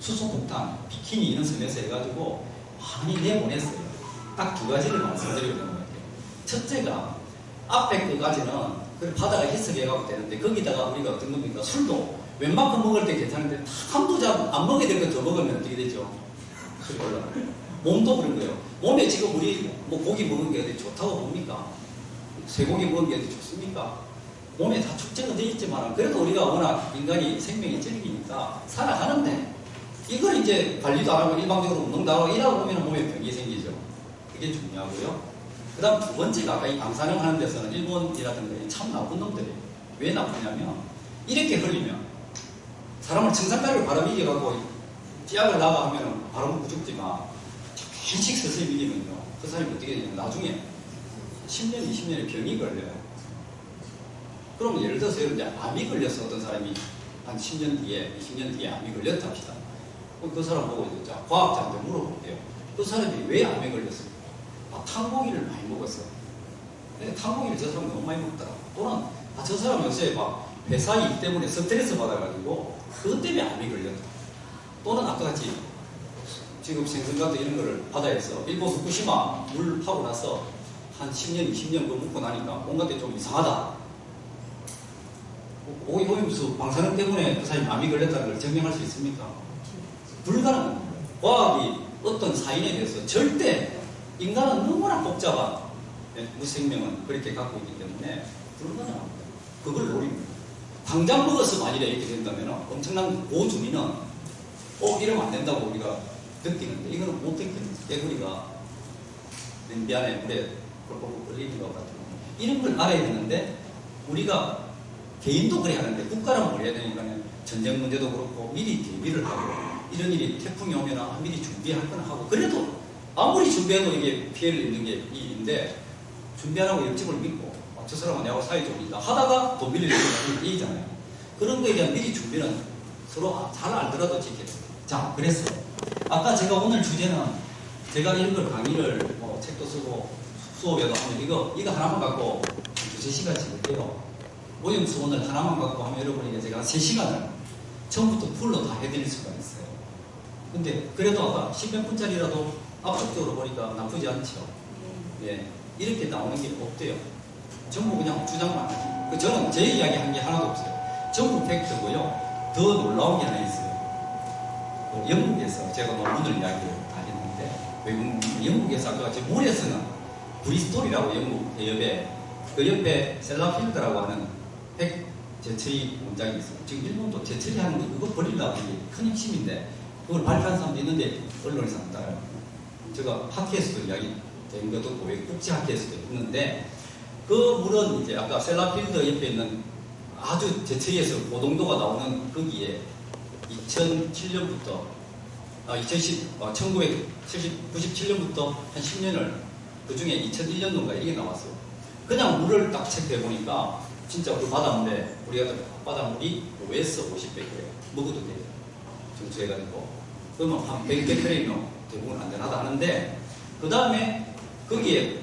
[SPEAKER 1] 수소 폭탄, 비키니 이런 섬에서 해가지고 많이 내보냈어요. 딱 두 가지를 말씀드리려고 할게요. 첫째가 앞에 그까지는 바다가 해석해가고 되는데 거기다가 우리가 어떤 겁니까? 술도 웬만큼 먹을 때 괜찮은데 한두 잔 안 먹게 될 거 더 먹으면 어떻게 되죠? 술이 올라가요. 몸도 그런 거예요. 몸에 지금 우리 뭐 고기 먹은 게 어디 좋다고 봅니까? 쇠고기 먹은 게 어디 좋습니까? 몸에 다 축제가 돼 있지만 그래도 우리가 워낙 인간이 생명이 찔기니까 살아가는데 이걸 이제 관리도 안 하고 일방적으로 운동도 안 하고 이러다 보면 몸에 병이 생기죠. 그게 중요하고요. 그 다음 두 번째가 아까 이 방사능 하는 데서는 일본이라든가 참 나쁜 놈들이에요. 왜 나쁘냐면 이렇게 흘리면 사람을 청산가를 바람이 이겨갖고 찌약을 나가 하면 바로 먹고 죽지만 일찍 서서히 밀리면요. 그 사람이 어떻게 되냐면 나중에 10년, 20년에 병이 걸려요. 그럼 예를 들어서 이제 암이 걸려서 어떤 사람이 한 10년 뒤에, 20년 뒤에 암이 걸렸다 합시다. 그럼 그 사람 보고 이제 과학자한테 물어볼게요. 그 사람이 왜 암에 걸렸을까? 탄고기를 많이 먹었어. 근데 탄고기를 저 사람 너무 많이 먹더라. 또는 저 사람 요새 막 회사 일 때문에 스트레스 받아가지고 그것 때문에 암이 걸렸다. 또는 아까 같이 지금 생선 같은 이런 거를 바다에서 일본 후쿠시마 물 파고 나서 한 10년, 20년 그거 먹고 나니까 온갖 데 좀 이상하다. 오염수 방사능 때문에 그 사람이 암이 걸렸다는 걸 증명할 수 있습니까? 불가능합니다. 과학이 어떤 사인에 대해서 절대 인간은 너무나 복잡한 무생명은 그렇게 갖고 있기 때문에 불가능합니다. 그걸 노립니다. 당장 먹어서 만일에 이렇게 된다면 엄청난 고주민은 이러면 안 된다고 우리가 느끼는데 이거는 못 느끼는 깨구리가 냄비 안에 물에 꼴꼴 끓이는 것 같은 이런 걸 알아야 되는데 우리가 개인도 그래야 하는데 국가라면 뭘 해야 되니까는 전쟁 문제도 그렇고 미리 대비를 하고 이런 일이 태풍이 오면 미리 준비할 거나 하고 그래도 아무리 준비해도 이게 피해를 입는 게 일인데 준비 안 하고 옆집을 믿고 저 사람은 내하고 사이 좋으니까 하다가 돈 빌리는 게 일이잖아요. 그런 거에 대한 미리 준비는 서로 잘 알더라도 지켜요. 자, 그래서 아까 제가 오늘 주제는 제가 이런 걸 강의를 뭐 책도 쓰고 수업에도 하면 이거 하나만 갖고 2-3시간 찍을게요. 오염수 오늘 하나만 갖고 하면 여러분에게 제가 3시간을 처음부터 풀로 다 해드릴 수가 있어요. 근데 그래도 아까 10몇 분짜리라도 압축적으로 보니까 나쁘지 않죠. 예, 이렇게 나오는 게 없대요. 전부 그냥 주장만 하지. 저는 제 이야기 한 게 하나도 없어요. 전부 팩트고요. 더 놀라운 게 하나 있어요. 영국에서 제가 논문을 이야기를 다 했는데 영국에서 아까 제 물에서는 브리스톨이라고 영국 해협에 그 옆에 셀라필드라고 하는 핵 재처리 공장이 있어요. 지금 일본도 재처리하는 거 그거 버리려고 이게 큰 핵심인데 그걸 발표한 사람도 있는데 언론에서 안 따라요. 제가 학회에서도 이야기 된 것도 있고 국제학회에서도 있는데 그 물은 이제 아까 셀라필드 옆에 있는 아주 재처리에서 고동도가 나오는 거기에 2007년부터 1997년부터 한 10년을 그 중에 2001년도인가 이게 나왔어요. 그냥 물을 딱 체크해 보니까 진짜 그 바닷물에 우리가 바닷물이 5에서 50배 먹어도 돼요. 정수해가지고 그러면 한 100배면 대부분 안전하다 하는데 그 다음에 거기에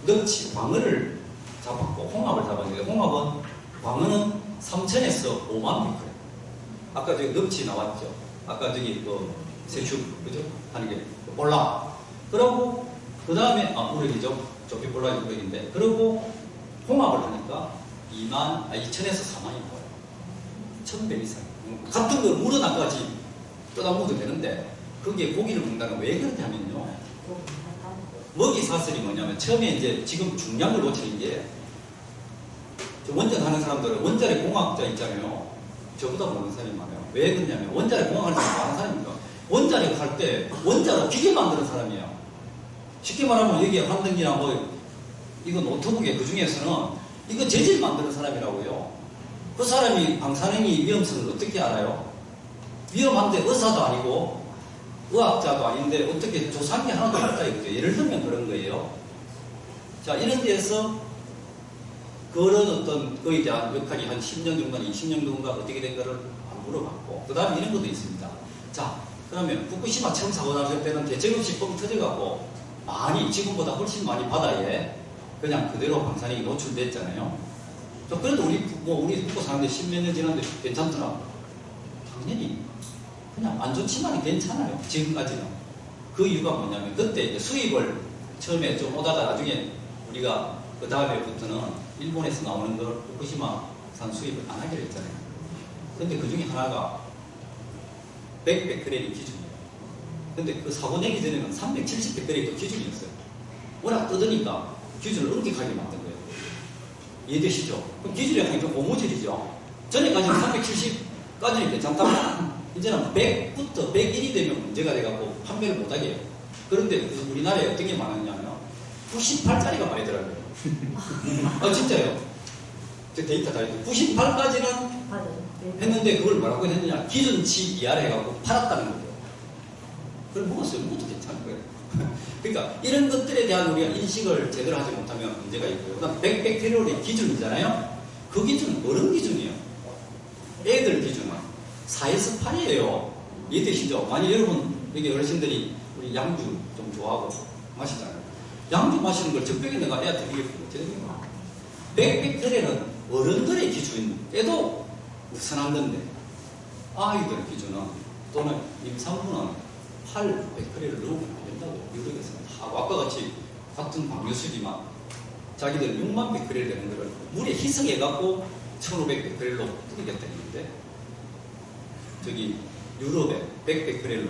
[SPEAKER 1] 넙치 광어를 잡았고 홍합을 잡았는데 홍합은 광어는 3,000에서 5만 미크레. 아까 저기 넙치 나왔죠. 아까 저기 세슈 그죠? 하는 게 볼락. 그러고 그 다음에 우럭이죠. 저기 볼락이 우럭인데 그러고 홍합을 하니까 2,000에서 4만이 나와요. 1,000배 이상. 같은 거 물은 아까지 떠다 먹어도 되는데 거기에 고기를 먹는다는 건 왜 그렇게 하면요. 먹이 사슬이 뭐냐면 처음에 이제 지금 중요한 걸 놓치는 게 원전 하는 사람들은 원자력 공학자 있잖아요. 저보다 모르는 사람이 많아요. 왜 그러냐면 원자력 공학하는 사람이 많은 사람이니까 원자력 할 때 원자로 기계 만드는 사람이에요. 쉽게 말하면 여기 한등이나 이거 노트북에 그 중에서는 이거 재질 만드는 사람이라고요. 그 사람이 방사능이 위험성을 어떻게 알아요? 위험한데 의사도 아니고 의학자도 아닌데 어떻게 조사한 게 하나도 없다 이거죠. 예를 들면 그런 거예요. 자, 이런 데에서 그런 어떤 거에 대한 역할이 한 10년 정도, 20년 정도가 어떻게 된 거를 안 물어봤고 그 다음에 이런 것도 있습니다. 자, 그러면 후쿠시마 처음 사고 났을 때는 대책 없이 뻥 터져갖고 많이 지금보다 훨씬 많이 바다에 그냥 그대로 방사능이 노출됐잖아요. 그래도 우리 북부 사는데 10몇 년 지났는데 괜찮더라. 당연히 그냥 안 좋지만 괜찮아요. 지금까지는. 그 이유가 뭐냐면 그때 이제 수입을 처음에 좀 오다가 나중에 우리가 그 다음에부터는 일본에서 나오는 걸 후쿠시마산 수입을 안 하기로 했잖아요. 근데 그 중에 하나가 100베크렐이 기준이에요. 근데 그 사고 내기 전에는 370베크렐이 또 기준이었어요. 워낙 뜯으니까 기준을 엄격하게 만든 거예요. 이해되시죠? 그럼 기준이 약간 좀 고무줄이죠. 전에까지는 370까지는 괜찮다고 이제는 100부터 101이 되면 문제가 돼갖고 판매를 못하게 해요. 그런데 우리나라에 어떤 게 많았냐면 98짜리가 많이 들어가요. 진짜요. 제 데이터 다 있어요. 98까지는 했는데 그걸 뭐라고 했느냐. 기준치 이하를 해갖고 팔았다는 거예요. 그걸 먹었어요. 먹어도 괜찮은 거예요. 그러니까 이런 것들에 대한 우리가 인식을 제대로 하지 못하면 문제가 있고요. 그 다음 100베크렐의 기준이잖아요. 그 기준은 어른 기준이에요. 애들 기준은 4에서 8이에요. 이해되시죠? 만약 여러분 여기 어르신들이 우리 양주 좀 좋아하고 마시잖아요. 양주 마시는 걸 적벽에 내가 애한테 이게 되는 100베크렐은 어른들의 기준에도 선한 건데 아이들 기준은 또는 임산부는 8베크렐을 넣으면 안 된다고 유럽에서는 하고 아까 같이 같은 방류수지만 자기들 6만 베크렐 되는 거를 물에 희석해갖고 1500베크렐로 뿌리겠다는데 저기 유럽에 100베크렐로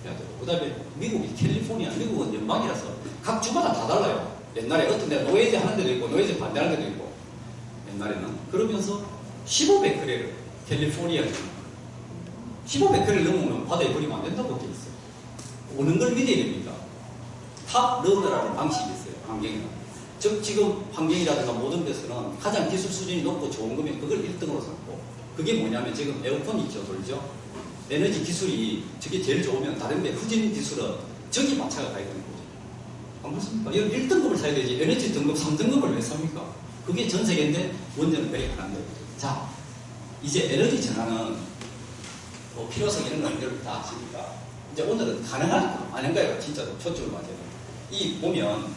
[SPEAKER 1] 해야 되고 그 다음에 미국이 캘리포니아 미국은 연방이라서 각 주마다 다 달라요. 옛날에 어떤 데 노예제 하는 데도 있고 노예제 반대하는 데도 있고 옛날에는 그러면서 15베크렐을 캘리포니아에 15베크렐 넘으면 바다에 버리면 안 된다고 되어 있어요. 오는 걸 믿어야 됩니다. 탑 러너라는 방식이 있어요. 환경이나 즉 지금 환경이라든가 모든 데서는 가장 기술 수준이 높고 좋은 거면 그걸 1등으로 삼고 그 그게 뭐냐면 지금 에어컨 있죠, 돌죠? 에너지 기술이 저게 제일 좋으면 다른데 후진 기술은 저기 마차가 가야 되는 거죠. 안 그렇습니까? 이건 1등급을 사야 되지 에너지 등급 3등급을 왜 삽니까? 그게 전 세계인데 원전은 왜 안 한다고. 자, 이제 에너지 전환은 뭐 필요성 이런 건 여러분 다 아시니까 이제 오늘은 가능할까 아닌가요? 진짜 초점을 맞아야 돼요. 이 보면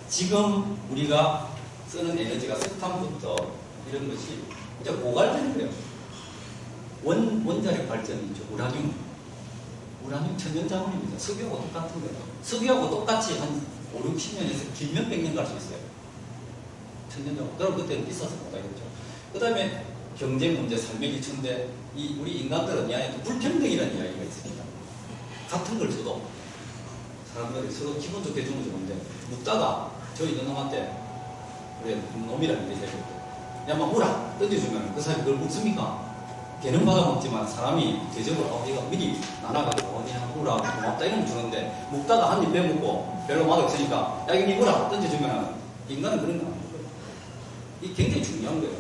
[SPEAKER 1] 지금 우리가 쓰는 에너지가 석탄부터 이런 것이 이제 고갈되는 거예요. 원자력 발전이 있죠. 우라늄 천연 자원입니다. 석유하고 똑같은 거예요. 석유하고 똑같이 한 5, 60년에서 길면 100년 갈 수 있어요. 천년 자원. 그럼 그때는 비싸서 못하겠죠. 그 다음에 경제 문제, 삶의 기초인데 우리 인간들은 이 안에 또 불평등이라는 이야기가 있습니다. 같은 걸 줘도 사람들이 서로 기분 좋게 주면 좋은데 묵다가 저희 누나한테 그래 놈이라는 게 있어요. 야만 오라 던져주면 그 사람이 그걸 묵습니까? 걔는 받아먹지만 사람이 대접을 이거 미리 나눠가지고 그냥 오라 고맙다 이런 거 주는데 묵다가 한 입 빼먹고 별로 맛없으니까 야 이거 오라 던져주면 인간은 그런 거 안 먹어요. 이게 굉장히 중요한 거예요.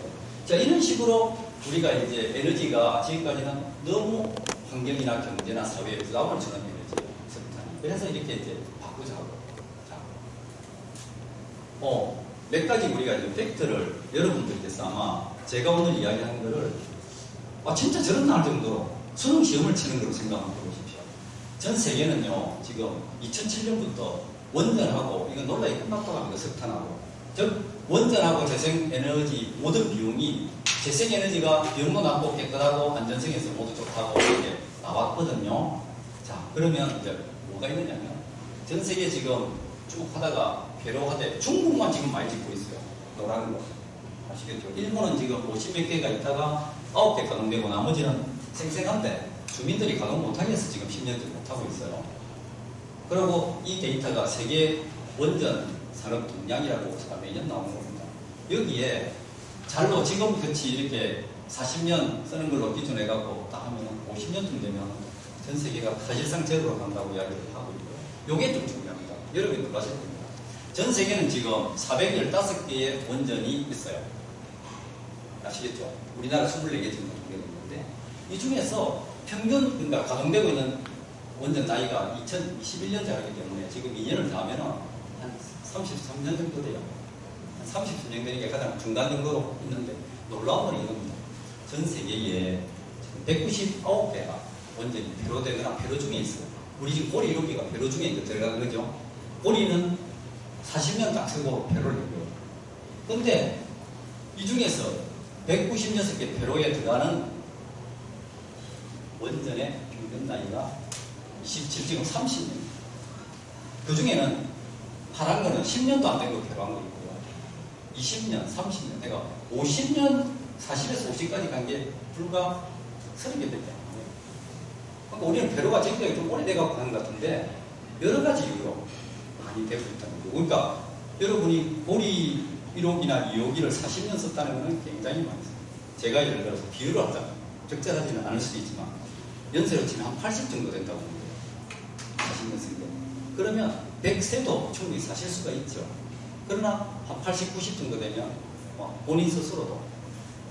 [SPEAKER 1] 자, 이런 식으로 우리가 이제 에너지가 지금까지는 너무 환경이나 경제나 사회에 부담을 주는 에너지 석탄이. 그래서 이렇게 이제 바꾸자고. 자, 몇 가지 우리가 이제 팩트를 여러분들께서 아마 제가 오늘 이야기하는 거를 진짜 저런 날 정도로 수능 시험을 치는 걸로 생각 한번 해보십시오. 전 세계는요, 지금 2007년부터 원전하고, 이건 논란이 끝났다고 합니다. 석탄하고. 즉, 원전하고 재생에너지 모든 비용이 재생에너지가 비용도 낮고 깨끗하고 안전성에서 모두 좋다고 이렇게 나왔거든요. 자, 그러면 이제 뭐가 있느냐면 전 세계 지금 쭉 하다가 괴로워하되 중국만 지금 많이 짓고 있어요. 노란 거. 아시겠죠? 일본은 지금 50몇 개가 있다가 9개 가동되고 나머지는 생생한데 주민들이 가동 못하겠어 지금 10년째 못하고 있어요. 그리고 이 데이터가 세계 원전 산업 동량이라고 매년 나오는 겁니다. 여기에 잘로 지금 같이 이렇게 40년 쓰는 걸로 기준해갖고 딱 하면 50년쯤 되면 전 세계가 사실상 제로로 간다고 이야기를 하고 있고요. 요게 좀 중요합니다. 여러분도 아셔야 됩니다. 전 세계는 지금 415개의 원전이 있어요. 아시겠죠? 우리나라 24개 지금 가동되고 있는데 이 중에서 평균 그러니까 가동되고 있는 원전 나이가 2021년자이기 때문에 지금 2년을 더 하면 한 33년 정도 돼요. 30년 되는 게 가장 중간 정도로 있는데 놀라운 건 이겁니다. 전 세계에 199개가 원전이 폐로되거나 폐로 중에 있어요. 우리 지금 고리 1호기가 폐로 중에 들어가는 거죠. 고리는 40년 딱 쓰고 폐로를 해요. 근데 이 중에서 196개 폐로에 들어가는 원전의 평균 나이가 27, 지금 30년. 그 중에는 파란 거는 10년도 안 된 거 폐로한 거 있고요. 20년, 30년, 내가 50년, 40에서 50까지 간 게 불과 30개 밖에 안 돼요. 그러니까 우리는 폐로가 지금까지 좀 오래돼갖고 하는 것 같은데 여러 가지 이유로 많이 되고 있다는 거죠. 그러니까 여러분이 고리 1호기나 2호기를 40년 썼다는 것은 굉장히 많이 써요. 제가 예를 들어서 비유를 하자면 적절하지는 않을 수도 있지만 연세로 치면 한 80 정도 된다고 합니다. 40년 쓴 게. 그러면 100세도 충분히 사실 수가 있죠. 그러나 한 80, 90 정도 되면 본인 스스로도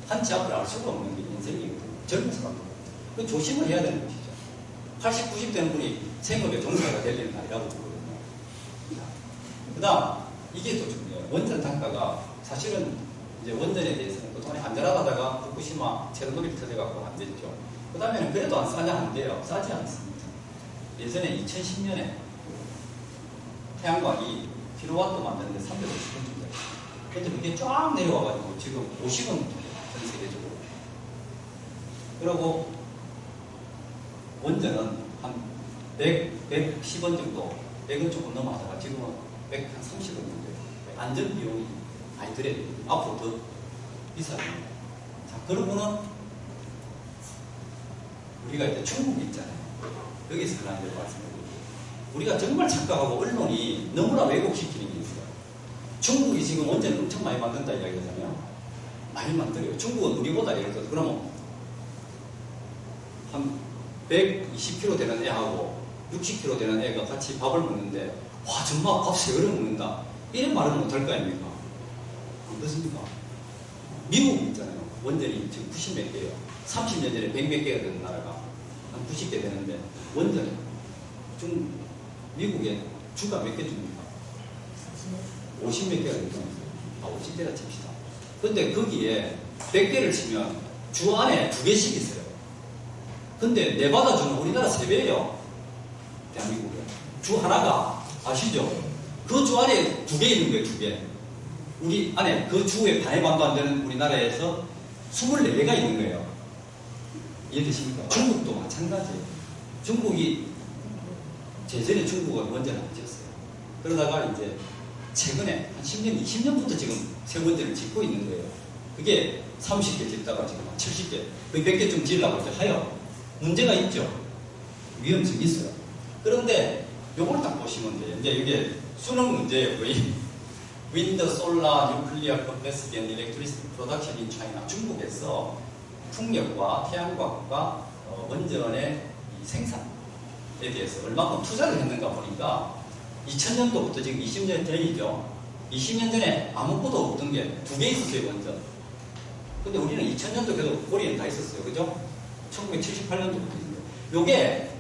[SPEAKER 1] 한치 앞을 알 수가 없는 게 인생이거든요. 젊은 사람도. 그 조심을 해야 되는 것이죠. 80, 90 되는 분이 생업의 종사가 될 일은 아니라고 보거든요. 그 다음, 이게 또 중요해요. 원전 단가가 사실은 이제 원전에 대해서는 그동안에 안전하다가 후쿠시마 체르노빌 터져갖고 안 됐죠. 그 다음에는 그래도 안 싸냐 안 돼요. 싸지 않습니다. 예전에 2010년에 태양광이 킬로와트 만드는데 350원 정도 됐어요. 근데 그게 쫙 내려와가지고 지금 50원 전 세계적으로. 그리고 원전은 한 110원 정도, 100원 조금 넘어가다가 지금은 130원 정도 돼요. 안전 비용이 많이 들어야 돼요. 앞으로 더 비싸집니다. 자, 그러고는 우리가 이제 중국이 있잖아요. 여기서 하나 이제 말씀드릴게요. 우리가 정말 착각하고 언론이 너무나 왜곡시키는 게 있어요. 중국이 지금 원전을 엄청 많이 만든다 이야기하잖아요. 많이 만들어요. 중국은 우리보다 예를 들어서 그러면 한 120kg 되는 애하고 60kg 되는 애가 같이 밥을 먹는데 와 정말 밥 3그릇 먹는다. 이런 말은 못할 거 아닙니까? 안 그렇습니까? 미국 있잖아요. 원전이 지금 90몇 개예요. 30년 전에 100몇 개가 되는 나라가 한 90개 되는데 원전 미국에 주가 몇 개 줍니까? 50몇 개가 됩니다. 50대라 칩시다. 근데 거기에 100개를 치면 주 안에 2개씩 있어요. 근데 내받아 주는 우리나라 3배예요. 대한민국에. 주 하나가 아시죠? 그 주 안에 2개 있는 거예요. 2개. 우리 안에 그 주의 반의 반도 안 되는 우리나라에서 24개가 있는 거예요. 이해되십니까? 중국도 마찬가지예요. 중국이 제전에 중국은 원전을 안 지었어요. 그러다가 이제 최근에 한 10년, 20년부터 지금 새 원전을 짓고 있는 거예요. 그게 30개 짓다가 지금 한 70개, 거의 100개쯤 지으려고 이제 하여. 문제가 있죠. 위험성이 있어요. 그런데 요걸 딱 보시면 돼요. 이제 이게 수능 문제예요. 거의. Wind, Solar, Nuclear Capacity and Electricity Production in China. 중국에서 풍력과 태양광과 원전의 이 생산에 대해서 얼마큼 투자를 했는가 보니까 2000년도부터 지금 20년 전이죠. 20년 전에 아무것도 없던 게 2개 있었어요, 원전. 근데 우리는 2000년도 계속 고리에 다 있었어요. 그죠? 1978년도부터 있는데. 요게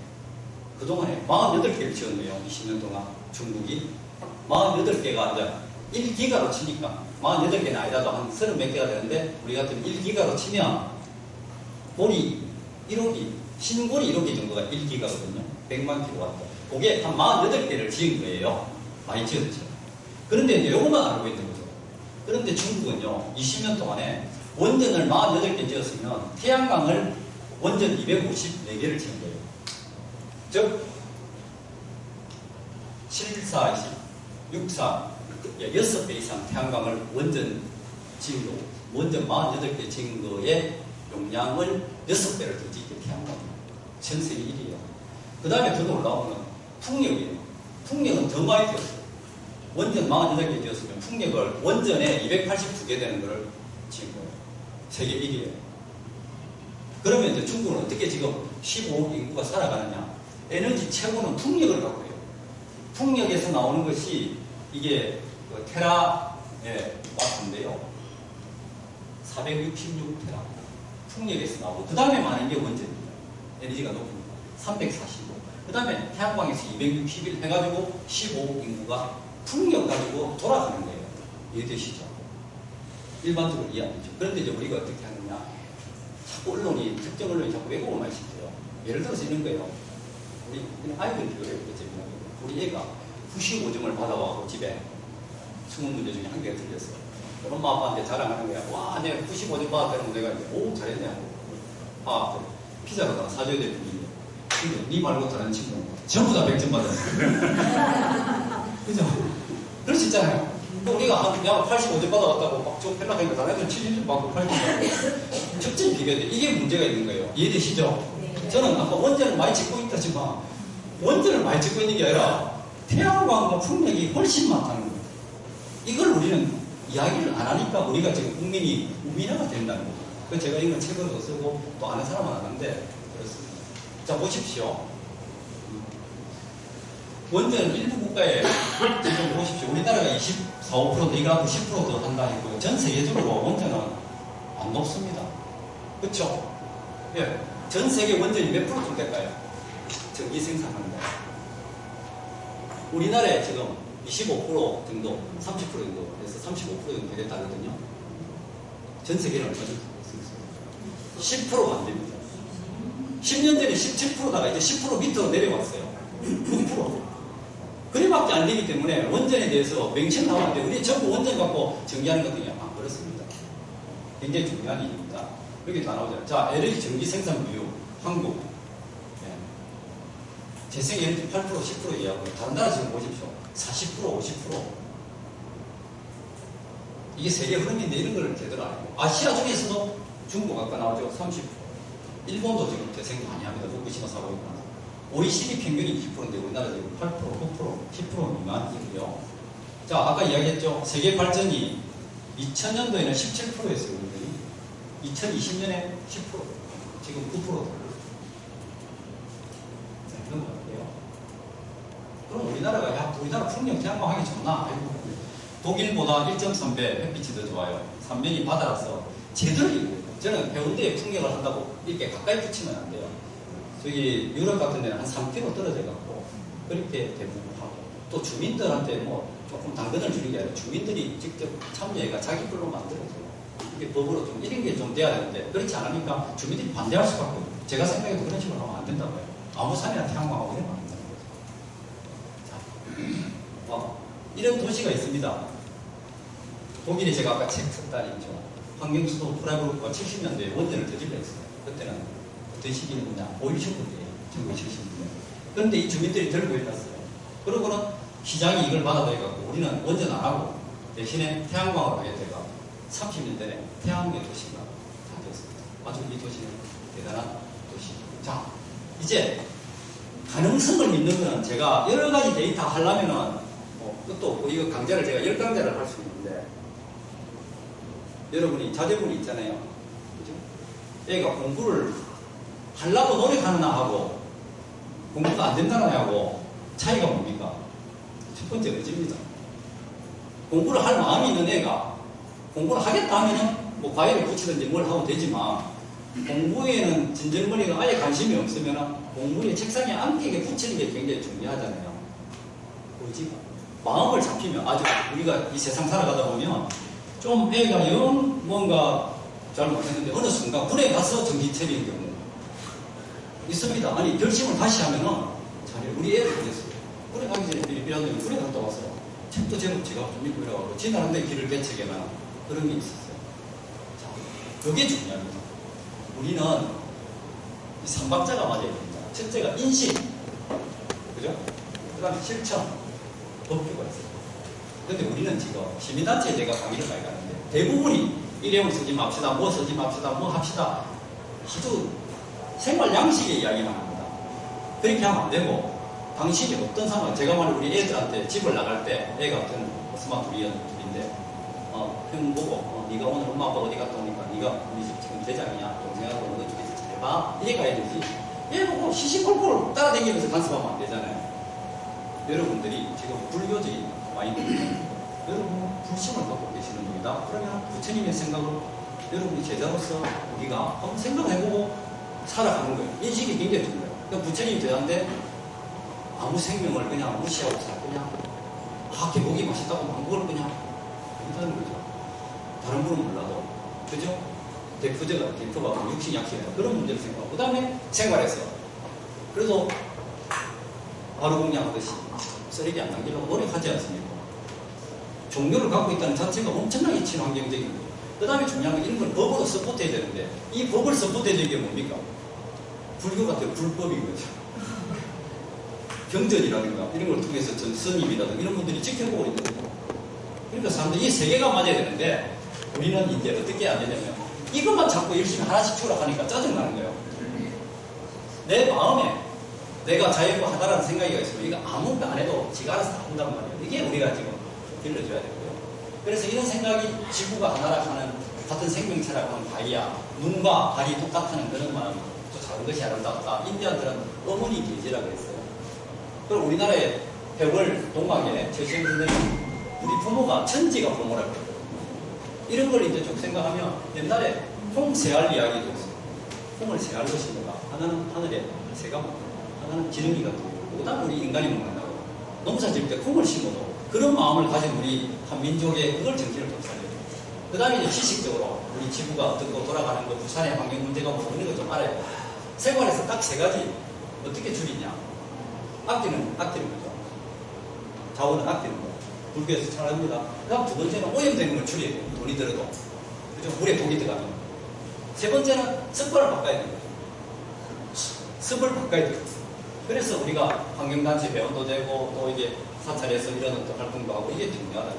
[SPEAKER 1] 그동안에 48개를 지은 거예요. 20년 동안 중국이. 48개가 이제 1기가로 치니까 48개는 아니라도 한 30몇 개가 되는데 우리 같은 1기가로 치면 고리 1호기, 신고리 1호기 정도가 1기가거든요. 100만 킬로와트. 그게 한 48개를 지은 거예요. 많이 지었죠. 그런데 이제 요것만 알고 있는 거죠. 그런데 중국은요, 20년 동안에 원전을 48개 지었으면 태양광을 원전 254개를 지은 거예요. 즉, 7, 4, 6, 4, 6배 이상 태양광을 원전 지은 거, 원전 48개 지은 거에 용량을 6배를 더 짓게 태양광. 전 세계 1위에요. 그 다음에 더 올라오면 풍력이에요. 풍력은 더 많이 지었어요. 원전 48개 지었으면 풍력을 원전에 282개 되는 걸 지은 거예요. 세계 1위에요. 그러면 이제 중국은 어떻게 지금 15억 인구가 살아가느냐? 에너지 최고는 풍력을 갖고 해요. 풍력에서 나오는 것이 이게 테라 와트인데요. 466테라. 풍력에서 나오고, 그 다음에 많은 게 원전입니다. 에너지가 높습니다. 345. 그 다음에 태양광에서 261 해가지고 15억 인구가 풍력 가지고 돌아가는 거예요. 이해되시죠? 일반적으로 이해 안 되죠. 그런데 이제 우리가 어떻게 하느냐? 자꾸 언론이, 특정 언론이 자꾸 왜곡을 시켜요. 예를 들어서 이런 거예요. 우리 아이들 교육에 재미나게. 우리 애가 95점을 받아와서 집에 20문제 중에 한 개가 틀렸어요. 엄마 아빠한테 자랑하는 거야. 와, 내가 95점 받았다는 내가 이제, 오, 잘했네 하고. 아, 피자를 다 사줘야 될 분인데. 근데 니 말고 다른 친구는 전부 다 100점 받았어요. 그죠? 그럴 수 있잖아요. 우리가 내가 85점 받아왔다고 막 좀 펠락하니까 다른 애들은 70점 받고 80점 받고. 적절히 비교해야 돼. 이게 문제가 있는 거예요. 이해되시죠?
[SPEAKER 4] 네.
[SPEAKER 1] 저는 아까 원전을 많이 짓고 있다지만 원전을 많이 짓고 있는 게 아니라 태양광과 풍력이 훨씬 많다는 거예요. 이걸 우리는 이야기를 안 하니까 우리가 지금 국민이 우민화가 된다는 거죠. 그래서 제가 이건 책으로도 쓰고 또 아는 사람은 아는데 그렇습니다. 자, 보십시오. 원전 일부 국가에 지금 보십시오. 우리나라가 24, 5%도 이거 하고 10%도 한다 했고요. 전 세계적으로 원전은 안 높습니다. 그렇죠? 예. 전 세계 원전이 몇 프로쯤 될까요? 전기 생산하는 거. 우리나라에 지금 25% 정도, 30% 정도, 그래서 35% 정도 되겠다거든요. 전 세계는 얼마 정도 있습니다. 10%가 안 됩니다. 10년 전에 17%다가 이제 10% 밑으로 내려왔어요. 9%. 그래밖에 안 되기 때문에 원전에 대해서 맹칭 나오는데 우리 전부 원전 갖고 전기하는 것들이 안 그렇습니다. 굉장히 중요한 일입니다. 여기 다 나오잖아요. 자, LG 전기 생산 비율, 한국. 재생에너지 8%, 10% 이하고 다른 나라 지금 보십시오. 40%, 50%. 이게 세계 흐름인데 이런 걸 제대로 알고. 아시아 중에서도 중국 아까 나오죠. 30%. 일본도 지금 재생 많이 합니다. 후쿠시마 사고에 나서. OECD 평균이 20%인데 우리나라 지금 8%, 9%, 10% 미만이고요. 자, 아까 이야기했죠. 세계 발전이 2000년도에는 17%였어요. 우리들이. 2020년에 10%. 지금 9%. 넘어갈게요. 그럼 우리나라가 야, 우리나라 풍력 태양광 하기 좋나? 아이고, 독일보다 1.3배 햇빛이 더 좋아요. 3면이 바다라서 제대로 이루어요. 저는 해운대에 풍경을 한다고 이렇게 가까이 붙이면 안 돼요. 저기 유럽 같은 데는 한 3km 떨어져 갖고 그렇게 대부분 하고 또 주민들한테 뭐 조금 당근을 주는 게 아니라 주민들이 직접 참여해가 자기 걸로 만들어줘요. 이게 법으로 좀 이런 게 좀 돼야 되는데 그렇지 않으니까 주민들이 반대할 수밖에 없어요. 제가 생각해도 그런 식으로 하면 안 된다고요. 아무 산이나 태양광하고 이러면 안 된다는 거죠. 자, 이런 도시가 있습니다. 독일에 제가 아까 책 썼다니 있죠. 환경수도 프라이브가 70년대에 원전을 저질러 했어요. 그때는 어떤 시기는 뭐냐, 오일쇼크예요. 1970년대. 그런데 이 주민들이 들고 일났어요. 그러고는 시장이 이걸 받아들여갖고 우리는 원전 안 하고 대신에 태양광을 하게 돼가 30년 전에 태양의 도시가 다 되었습니다. 아주 이 도시는 대단한 도시. 자, 이제 가능성을 믿는 거는 제가 여러 가지 데이터 하려면은 끝도 없고 이거 강좌를 제가 10강좌를 할 수 있는데 여러분이 자제분이 있잖아요. 그죠? 애가 공부를 하려고 노력하는 애하고 공부가 안 된다는 애하고 차이가 뭡니까? 첫 번째 의지입니다. 공부를 할 마음이 있는 애가 공부를 하겠다 하면은 뭐 과외를 붙이든지 뭘 하면 되지만 공부에는 진절머리가 아예 관심이 없으면 공부에 책상에 앉게 붙이는 게 굉장히 중요하잖아요. 의지가. 마음을 잡히면 아주 우리가 이 세상 살아가다 보면 좀 애가 영 뭔가 잘 못했는데 어느 순간 군에 가서 정신 차리는 경우 있습니다. 아니 결심을 다시 하면은 잘 우리 애를 그랬어요. 군에 가기 전에 비라더니 군에 갔다 와서 책도 제법 지갑 좀 읽고 이래가지고 지나는데 길을 개척해나 그런 게 있었어요. 자, 그게 중요합니다. 우리는 이 3박자가 맞아야 됩니다. 첫째가 인식, 그죠? 그 다음에 실천, 법규가 있어요. 근데 우리는 지금 시민단체에 내가 강의를 많이 가는데 대부분이 일회용 쓰지 맙시다, 뭐 쓰지 맙시다, 뭐 합시다. 아주 생활 양식의 이야기만 합니다. 그렇게 하면 안 되고 당신이 어떤 상황, 제가 만약 우리 애들한테 집을 나갈 때 애가 어떤 스마트 둘인데 형 보고 네가 오늘 엄마 아빠 어디 갔다 오니까 네가 우리 집 지금 대장이냐 동생하고 어느 쪽에서 잘봐 이래 가야 되지. 얘 보고 시시콜콜 따라다니면서 간섭하면 안 되잖아요. 여러분들이 지금 불교적인 마인드입니다. 여러분 불심을 갖고 계시는 분이다. 그러면 부처님의 생각을 여러분이 제자로서 우리가 한번 생각해보고 살아가는 거예요. 인식이 굉장히 중요해요. 그러니까 부처님이 제자인데 아무 생명을 그냥 무시하고 그냥 개고기 맛있다고 망고를 그냥 한다는 거죠. 다른 분은 몰라도 그죠? 대표가 육신 약신이에요. 그런 문제를 생각하고 그 다음에 생활에서 그래서 바로 공양하듯이 쓰레기 안 남기려고 노력하지 않습니까? 종교를 갖고 있다는 자체가 엄청나게 친환경적인 거예요. 그 다음에 중요한 건 이런 걸 법으로 서포트해야 되는데 이 법을 서포트해야 되는 게 뭡니까? 불교 같은 불법인 거죠. 경전이라든가 이런 걸 통해서 전 스님이라든가 이런 분들이 지켜보고 있는 거죠. 그러니까 사람들 이 세 개가 맞아야 되는데 우리는 이제 어떻게 해야 되냐면 이것만 자꾸 열심히 하나씩 추락하니까 짜증나는 거예요. 내 마음에 내가 자유고 하다라는 생각이 있으면 이거 아무것도 안 해도 지가 알아서 다 한단 말이에요. 이게 우리가 지금 길러줘야 되고요. 그래서 이런 생각이 지구가 하나라 하는 같은 생명체라고 하는 가이아 눈과 발이 똑같다는 그런 마음이 또 작은 것이 아름답다. 인디안들은 어머니 계지라고 했어요. 그리고 우리나라의 해월 동학의 최시영 선생님 우리 부모가 천지가 부모라고 해요. 이런 걸 이제 쭉 생각하면 옛날에 홍새알 이야기도 있어요. 홍을 새알로 심어가 하나는 하늘에 새가 먹고 하나는 지렁이가 들고 그 다음 우리 인간이 먹는다고 농사 지을 때 콩을 심어도 그런 마음을 가진 우리 한 민족의 그걸 정신을 좀 살려요. 그 다음에 이제 지식적으로 우리 지구가 어떻게 돌아가는 거 부산의 환경 문제가 뭐 이런 거 좀 알아요. 생활에서 딱 세 가지 어떻게 줄이냐. 아끼는 거죠. 자원은 아끼는 거. 불교에서 잘 합니다. 그 다음 두 번째는 오염되는 걸 줄여야 돼요. 돈이 들어도. 그죠? 물에 독이 들어가면. 세 번째는 습관을 바꿔야 돼요. 습을 바꿔야 돼요. 그래서 우리가 환경단체 배원도 되고 또 이게 사찰에서 이런 어떤 활동도 하고 이게 중요하다.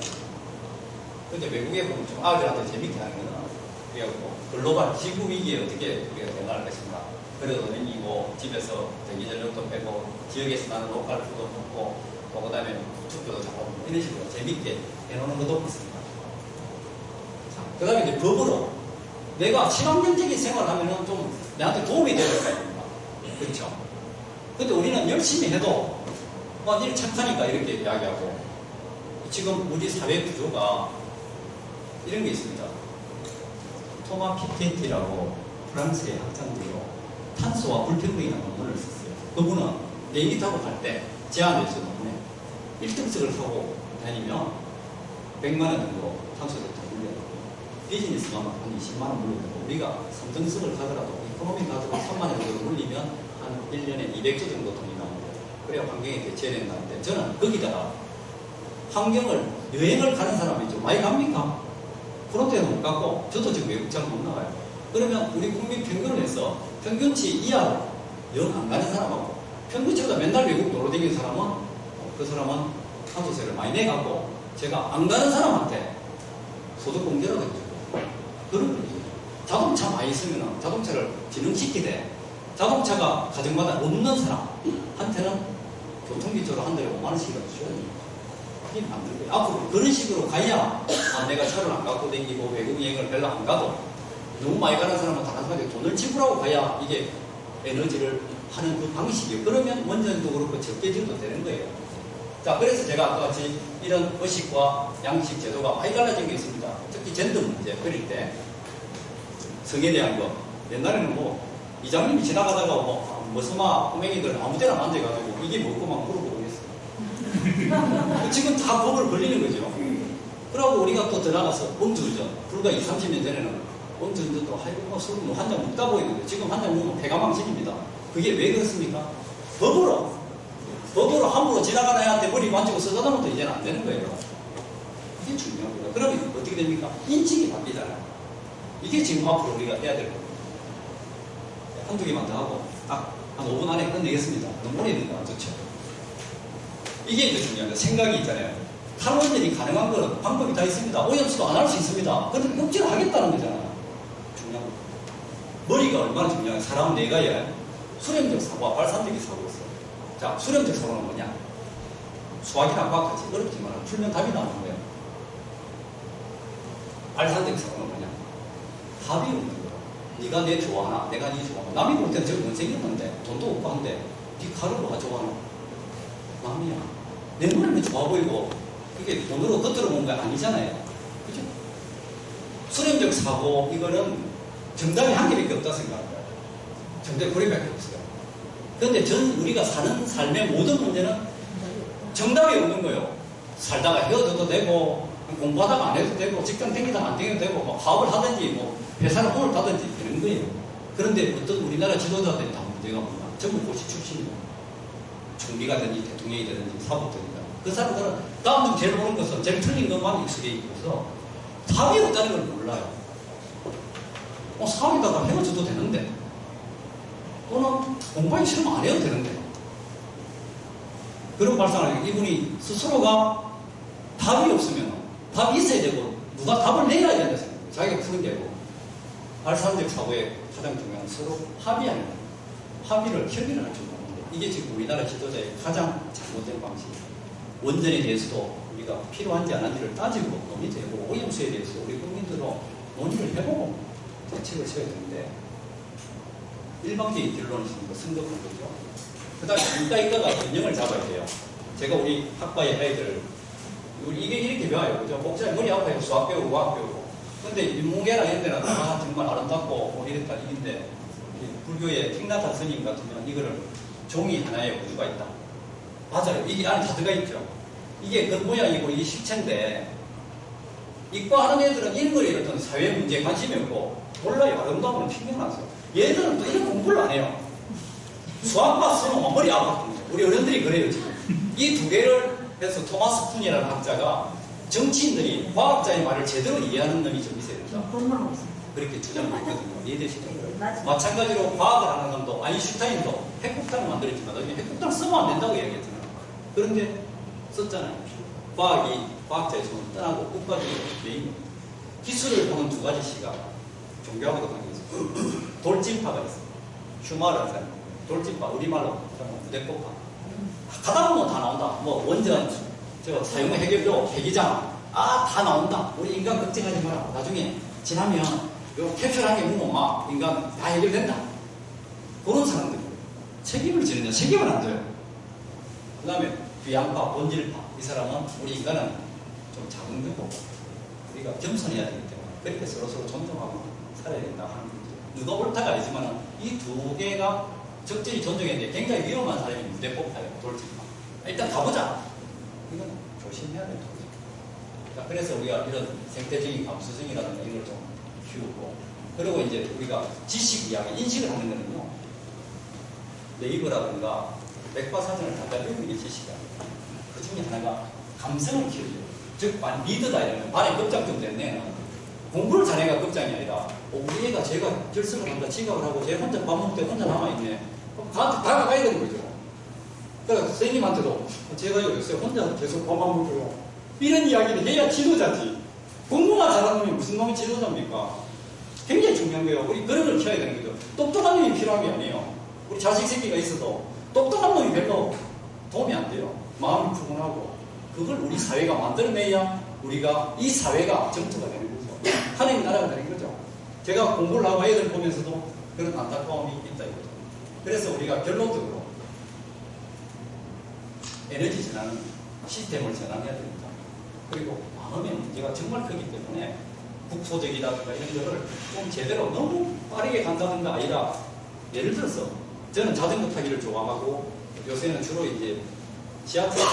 [SPEAKER 1] 근데 외국에 보면 좀 아들한테 재밌게 하는 거는 그래갖고 글로벌 지구 위기에 어떻게 우리가 대응할 것인가. 그래도 다니고 집에서 전기전력도 빼고 지역에서 나는 로컬 푸드 먹고 또 그 다음에 투표도 잘하고 이런 식으로 재밌게 해놓는 것도 있습니다. 그 다음에 이제 법으로 내가 친환경적인 생활을 하면은 좀 내한테 도움이 되는 거 아닙니까? 그렇죠? 근데 우리는 열심히 해도 일 착하니까 이렇게 이야기하고 지금 우리 사회 구조가 이런 게 있습니다. 토마 피케티라고 프랑스의 학자인데요. 탄소와 불평등이라는 논문을 썼어요. 그분은 비행기 타고 갈 때 제한됐어 논문에 1등석을 타고 다니면 100만 원 정도 탄소 대출 물려요. 비즈니스 가면 한 20만 원 물려요. 우리가 3등석을 가더라도 이코노미 가지고 3만 원 정도 물리면 한 1년에 200조 정도 돈이 나오는데 그래야 환경에 대체해야 된다는데 저는 거기다가 환경을 여행을 가는 사람이 좀 많이 갑니까? 프론트에는 못 갔고 저도 지금 외국 잘 못 나가요. 그러면 우리 국민 평균을 해서 평균치 이하로 영 안 가는 사람하고 평균치보다 맨날 외국 놀러 다니는 사람은 그 사람은 탄소세를 많이 내갖고 제가 안 가는 사람한테 소득 공제라도 해주고 그런 거죠. 자동차 많이 있으면 자동차를 진흥시키되 자동차가 가정마다 없는 사람한테는 교통비조로 한 달에 5만 원씩이라도 줘야 돼요. 그게 안 되고요. 앞으로 그런 식으로 가야 내가 차를 안 갖고 다니고 외국 여행을 별로 안 가도 너무 많이 가는 사람은 단순하게 돈을 지불하고 가야 이게 에너지를 하는 그 방식이에요. 그러면 원전도 그렇고 적게 지어도 되는 거예요. 자, 그래서 제가 아까 같이 이런 의식과 양식 제도가 많이 갈라진 게 있습니다. 특히 젠더 문제 그릴 때 성에 대한 거 옛날에는 뭐 이장님이 지나가다가 머스마 꼬맹이들 아무 데나 만져가지고 이게 뭐고 막 물어보고 그랬어요. 지금 다 법을 걸리는 거죠. 그러고 우리가 또 들어가서 음주운전 불과 20, 30년 전에는 음주운전도 하이고 술 한 잔 먹다 보이는데 지금 한 잔 먹으면 폐가망신입니다. 그게 왜 그렇습니까? 법으로 함부로 지나가는 애한테 머리 만지고 쓰다듬으면 또 이제는 안 되는 거예요. 이게 중요한 거예요. 그러면 어떻게 됩니까? 인식이 바뀌잖아요. 이게 지금 앞으로 우리가 해야 될 겁니다. 한두 개만 더 하고 딱 한 5분 안에 끝내겠습니다. 너무 오래 있는 거 안 좋죠? 이게 이제 중요한 거예요. 생각이 있잖아요. 탈원전이 가능한 거는 방법이 다 있습니다. 오염수도 안 할 수 있습니다. 그런데 억지로 하겠다는 거잖아요. 중요한 거. 머리가 얼마나 중요해요. 사람 내가야 수렴적 사고와 발산적인 사고가 있어요. 자, 수렴적 사고는 뭐냐? 수학이나 과학같이 어렵지만 풀면 답이 나오는 거예요. 발산적 사고는 뭐냐? 답이 없는 거예요. 네가 내 좋아하나? 내가 네 좋아하나? 남이 볼 때는 저거 못생겼는데 돈도 없고 한데 네 칼을 뭐가 좋아하나? 남이야. 내 눈에는 좋아 보이고 이게 돈으로 겉으로 본 게 아니잖아요. 그죠? 수렴적 사고 이거는 정답이 한 개밖에 없다 생각합니다. 정답이 고리밖에 없어요. 그런데 우리가 사는 삶의 모든 문제는 정답이 없는 거예요. 살다가 헤어져도 되고 공부하다가 안 해도 되고 직장 다니다가 안 다녀도 되고 뭐 사업을 하든지 뭐 회사를 오늘 하든지 되는 거예요. 그런데 어떤 우리나라 지도자들이 다 문제가 뭐냐? 전부 고시 출신이에요. 총리가 되든지 대통령이 되든지 사법부든지 그 사람들은 다음 중 제일 보는 것은 제일 틀린 것만 익숙해 있어서 답이 없다는 걸 몰라요. 사업이다가 헤어져도 되는데 또는 공부하기 싫으면 안 해도 되는데 그런 발상을 이분이 스스로가 답이 없으면 답이 있어야 되고 누가 답을 내야 된다 생각해요. 자기가 푸는 게 아니고 발상적 사고의 가장 중요한 건 서로 합의하는 거예요. 협의를 할 줄 모르는데 이게 지금 우리나라 지도자의 가장 잘못된 방식이에요. 원전에 대해서도 우리가 필요한지 안 한지를 따지고 논의되고 오염수에 대해서 우리 국민들로 논의를 해보고 대책을 세워야 되는데 일방적인 결론을 쓰는 거 승급한 거죠. 그 다음에 이과가 균형을 잡아야 돼요. 제가 우리 학과의 아이들 이게 이렇게 배워요. 그죠? 목사님 머리 아파요. 수학 배우고 과학 배우고. 근데 인문계나 이런 데는 정말 아름답고 뭐 이랬다 이긴데 불교의 틱나타 스님 같으면 이거를 종이 하나에 우주가 있다. 맞아요. 이게 안에 다 들어가 있죠. 이게 그 모양이고 이게 실체인데 이과 하는 애들은 이런 거에 어떤 사회 문제에 관심이 없고 몰라요. 아름다움은 튕겨나서 얘들은 또 이런 공부를 안 해요. 수학과 쓰면 머리 아팠거든요. 우리 어른들이 그래요 지금. 이 두 개를 해서 토마스 쿤이라는 학자가 정치인들이 과학자의 말을 제대로 이해하는 놈이 좀 있어야 된다. 그렇게 주장했거든요. 이해되시죠? 마찬가지로 과학을 하는 사람도 아인슈타인도 핵폭탄을 만들었지만 나중에 핵폭탄을 쓰면 안 된다고 얘기했잖아요. 그런데 썼잖아요. 과학자의 손을 떠나고 국가적인 메인 기술을 보는 두 가지 시각 종교하고도 관계 있어요. 돌진파가 있어요. 슈마라는 사람 돌진파 우리말로 부대꽃파 가다 보면 다 나온다. 뭐 원전 사용 해결료 폐기장 다 나온다. 우리 인간 걱정하지 마라. 나중에 지나면 요 캡슐한 게 뭐 막 인간 다 해결된다. 그런 사람들 책임을 지느냐? 책임을 안 져요. 그 다음에 귀양파, 본질파 이 사람은 우리 인간은 좀 작은 거고 우리가 겸손해야 되기 때문에 그렇게 서로서로 존중하고 살아야 된다 하는 거죠. 누가 옳다가 아니지만 이 두 개가 적절히 존중했는데 굉장히 위험한 사람이 무대 뽑아요. 돌직만. 일단 가보자. 이건 조심해야 되는 거죠. 그래서 우리가 이런 생태적인 감수성이라든가 이런 걸 좀 키우고, 그리고 이제 우리가 지식 이야기, 인식을 하는 거는요, 네이버라든가 백과사전을 갖다 배우는 게 지식이 아니에요. 그 중에 하나가 감성을 키우죠. 즉, 리더다 이러면 반에 급장 됐네. 공부를 잘해가 급장이 아니라, 우리 애가 제가 결석을 한다, 지각을 하고, 제 혼자 밥 먹을 때 혼자 남아있네. 그럼 가한테 다가가야 되는 거죠. 그러니까 선생님한테도 제가 요새 혼자 계속 밥만 먹고요. 이런 이야기를 해야 지도자지. 공부만 잘하는 놈이 무슨 놈이 지도자입니까? 굉장히 중요한 거예요. 우리 그런 걸 키워야 되는 거죠. 똑똑한 놈이 필요한 게 아니에요. 우리 자식 새끼가 있어도 똑똑한 놈이 별로 도움이 안 돼요. 마음이 푸근하고. 그걸 우리 사회가 만들어내야 우리가 이 사회가 정토가 되는 거죠. 하나님 나라가 되는 거죠. 제가 공부를 하고 애들 보면서도 그런 안타까움이 있다 이거죠. 그래서 우리가 결론적으로 에너지 전환은 시스템을 전환해야 됩니다. 그리고 마음의 문제가 정말 크기 때문에 국소적이라든가 이런 거를 좀 제대로 너무 빠르게 간다는 게 아니라, 예를 들어서 저는 자전거 타기를 좋아하고 요새는 주로 이제 지하철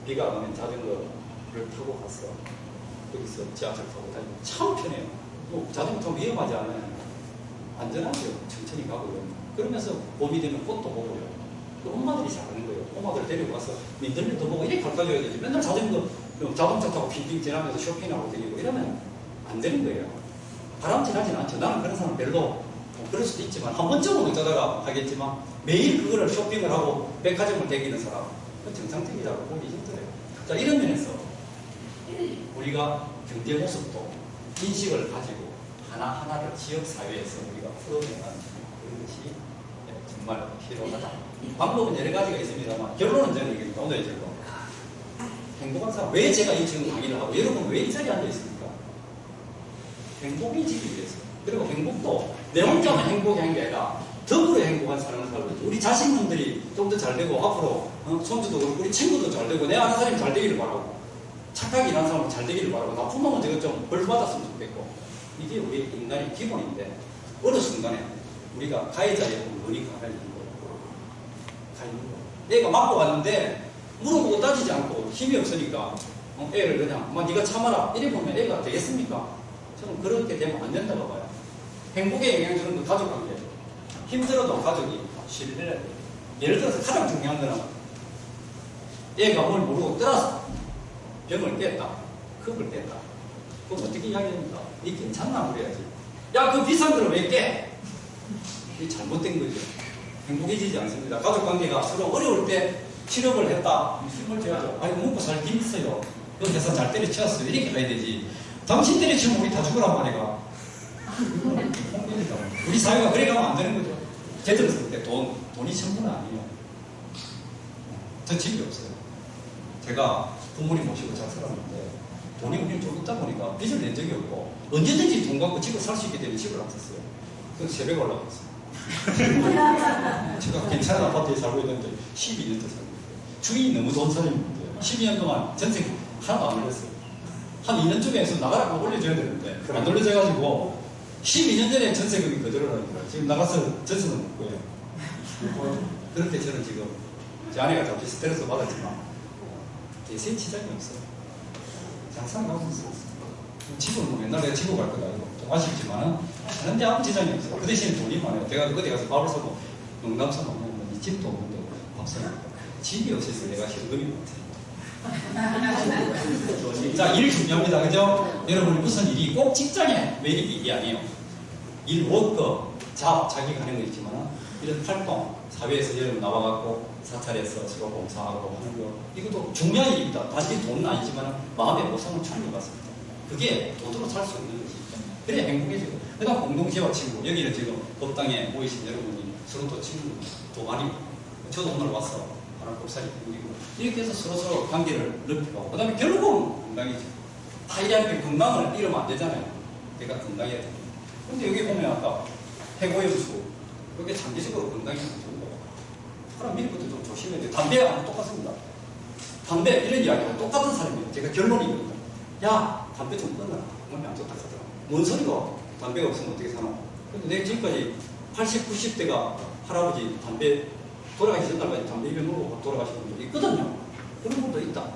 [SPEAKER 1] 비가 안 오면 자전거를 타고 갔어. 거기서 지하철 타고 다니면 참 편해요. 뭐 자전거 타면 위험하지 않아요. 안전하죠. 천천히 가고요. 그러면서 봄이 되면 꽃도 보고요. 그 엄마들이 잘하는 거예요. 엄마들 데리고 가서 민들레도 보고 이렇게 가까워져야 되지. 맨날 자동차 타고 빙빙 지나면서 쇼핑하고 다니고 이러면 안 되는 거예요. 바람직하진 않죠. 나는 그런 사람 별로 그럴 수도 있지만 한 번쯤은 어쩌다가 하겠지만 매일 그거를 쇼핑을 하고 백화점을 다니는 사람, 그건 정상적이라고 보기 힘들어요. 자, 이런 면에서 우리가 경제 모습도 인식을 가지고 하나하나를 지역사회에서 우리가 풀어내는 그런 것이 정말 필요하다. 방법은 여러 가지가 있습니다만 결론은 저는 이게 오늘의 결론. 행복한 사람, 왜 제가 이 지금 강의를 하고 여러분 왜 이 자리에 앉아 있습니까? 행복해지기 위해서. 그리고 행복도 내 혼자만 행복한 게 아니라 더불어 행복한 사람을 살고 있죠. 우리 자식분들이 좀 더 잘 되고 앞으로 손주도 그렇고 우리 친구도 잘 되고 내 아는 사람이 잘 되기를 바라고 착하게 일하는 사람은 잘 되기를 바라고 나쁜 놈은 제가 좀 벌 받았으면 좋겠고, 이게 우리 인간의 기본인데 어느 순간에 우리가 가해자의 눈이 가만히 있는 거예요. 가 있는 거예요. 애가 맞고 왔는데 물어보고 따지지 않고 힘이 없으니까 애를 그냥 네가 참아라 이래 보면 애가 되겠습니까? 저는 그렇게 되면 안 된다고 봐요. 행복에 영향 주는 건 가족관계예요. 힘들어도 가족이 신뢰해야 돼요. 예를 들어서 가장 중요한 거는 애가 뭘 모르고 떠나서 병을 깼다, 컵을 깼다. 그럼 어떻게 이야기합니까? 니 괜찮나 그래야지. 야, 그 비싼 거를 왜 깨? 이게 잘못된 거죠. 행복해지지 않습니다. 가족관계가 서로 어려울 때 실업을 했다. 힘을 줘야죠. 아니, 먹고 살기 힘들어요. 그 회사 잘 때려치웠어요. 이렇게 가야 되지. 당신 때려치우면 우리 다 죽으란 말이야. 우리 사회가 그래 가면 안 되는 거죠. 제대로 쓸 때 돈이 전부는 아니에요. 저 집이 없어요. 제가 부모님 모시고 잘 살았는데 돈이 우리는 좀 있다 보니까 빚을 낸 적이 없고 언제든지 돈 갖고 집을 살 수 있기 때문에 집을 안 샀어요. 그래서 새벽에 올라갔어요. 제가 괜찮은 아파트에 살고 있는데 12년 째 살고 있어요. 주인이 너무 좋은 사람인데 12년 동안 전세 하나도 안 올렸어요. 한 2년쯤에 해서 나가라고 올려줘야 되는데 안 올려져가지고 12년 전에 전세금이 거절을 하니까 지금 나가서 전세는 못 구해요. 그렇게 저는 지금 제 아내가 잠시 스트레스 받았지만 대세에 지장이 없어요. 장사는 하고 있어요. 집을 뭐 맨날 내가 집을 갈 거다 이거 좀 아쉽지만은 하는데 아무 지장이 없어요. 그 대신에 돈이 많아요. 제가 어디 가서 밥을 사고 농담 사고 먹으면 집도 없는데 밥 사니까 집이 없어서 내가 현금이 못해. 자, 일 중요합니다. 그죠? 여러분 무슨 일이 꼭 직장에 매일 일이 아니에요. 일, 워크, 자기가 하는 거 있지만 이런 활동, 사회에서 여러분 나와갖고 사찰에서 서로 봉사하고 하는 거 이것도 중요한 일입니다. 단지 돈은 아니지만 마음의 보상을 주는 것 같습니다. 그게 돈으로 살 수 있는 것이죠. 그래야 행복해지고. 그다음 공동체와 친구. 여기는 지금 법당에 모이신 여러분이 서로 또 친구 또 많이 저도 오늘 왔어. 하나 곱살이 생기고 이렇게 해서 서로 관계를 넓히고 그 다음에 결국은 건강이죠. 다 이야기 건강을 잃으면 안 되잖아요. 내가 건강해야 돼. 근데 여기 보면 아까 해고염수 그게 장기적으로 건강이 안 좋은 거예요. 사람 미리부터 좀 조심해야 돼요. 담배하고 똑같습니다. 담배 이런 이야기하고 똑같은 사람이에요. 제가 결론이거든요. 야, 담배 좀 끊어라. 몸에 안 좋다 하더라. 뭔 소리가? 담배가 없으면 어떻게 사나? 근데 내가 지금까지 80, 90대가 할아버지 담배 돌아가시 전날까지 담배 입에 물고 돌아가시는 분도 있거든요. 그런 분도 있다.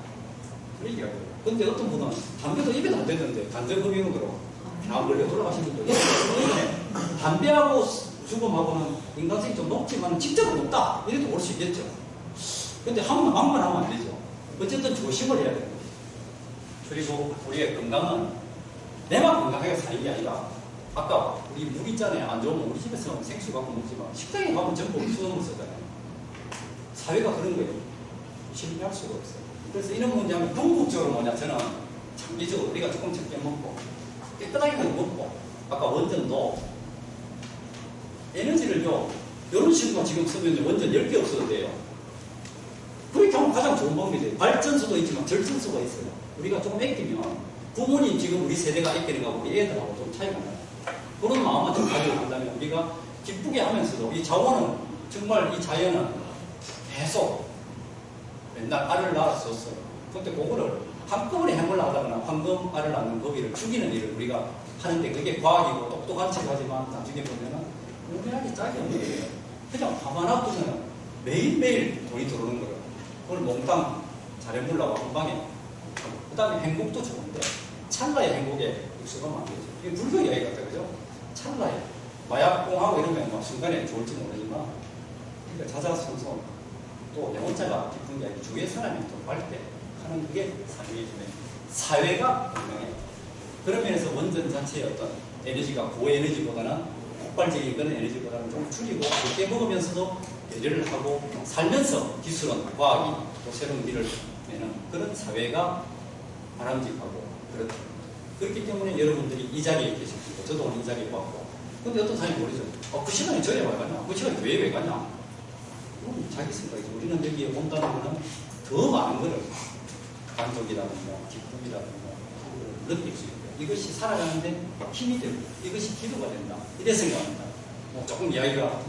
[SPEAKER 1] 그런 얘기하고요. 근데 어떤 분은 담배도 입에도 안 되는데 간접흡입으로 안 걸려 돌아가신 분도 있어요. 담배하고 죽음하고는 인간성이 좀 높지만 직접은 높다. 이래도 볼 수 있겠죠. 근데 한번 하면 안 되죠. 어쨌든 조심을 해야 됩니다. 그리고 우리의 건강은 내만 건강하게 사는 게 아니라 아까 우리 물 있잖아요. 안 좋으면 우리 집에서 생수 갖고 먹지만 식당에 가면 전부 수돗물 쓰잖아요. 사회가 그런 거예요. 실패할 수가 없어요. 그래서 이런 문제는 궁극적으로 뭐냐, 저는 장기적으로 우리가 조금씩 깨먹고 깨끗하게 먹고 아까 원전도 에너지를요 이런 식으로 지금 쓰면 원전 10개 없어도 돼요. 그렇게 하면 가장 좋은 방법이 돼요. 발전소도 있지만 절전소가 있어요. 우리가 조금 아끼면 부모님 지금 우리 세대가 아끼는 거하고 우리 애들하고 좀 차이가 나요. 그런 마음만 좀 가지고 간다면 우리가 기쁘게 하면서도 이 자원은 정말 이 자연은 계속 맨날 알을 낳았었어요. 근데 그거를 한꺼번에 해물라 하다거나 황금 알을 낳는 거기를 죽이는 일을 우리가 하는데 그게 과학이고 똑똑한 척 하지만 나중에 보면은 우리한테 짝이 없는 거예요. 그냥 가만 놔두면 매일매일 돈이 들어오는 거예요. 그걸 몽땅 잘해물라고 한 방에. 그 다음에 행복도 좋은데 찰나의 행복에 익숙하면 안 되죠. 이게 불교 이야기 같아요. 그죠? 찰나에. 마약공하고 이러면 막 순간에 좋을지 모르지만 그러니까 자자손손 또 내 혼자가 기쁜 게 아니고 주위의 사람이 또 발대하는 그게 삶이에요. 사회가 분명해요. 그런 면에서 원전 자체의 어떤 에너지가 고에너지보다는 폭발적인 그런 에너지보다는 좀 줄이고 적게 먹으면서도 배려를 하고 살면서 기술은 과학이 또 새로운 길을 내는 그런 사회가 바람직하고 그렇다. 그렇기 때문에 여러분들이 이 자리에 계셨고 저도 오늘 이 자리에 왔고 근데 어떤 사람이 모르죠. 그 시간에 저에 왜 가냐? 그 시간에 교회에 왜 가냐? 자기 생각이죠. 우리는 여기에 온다는 것은 더 많은 것을 만족이라든가 기쁨이라든가 느낄 수 있고요. 이것이 살아가는데 힘이 되고 이것이 기도가 된다. 이래 생각합니다. 조금 이야기가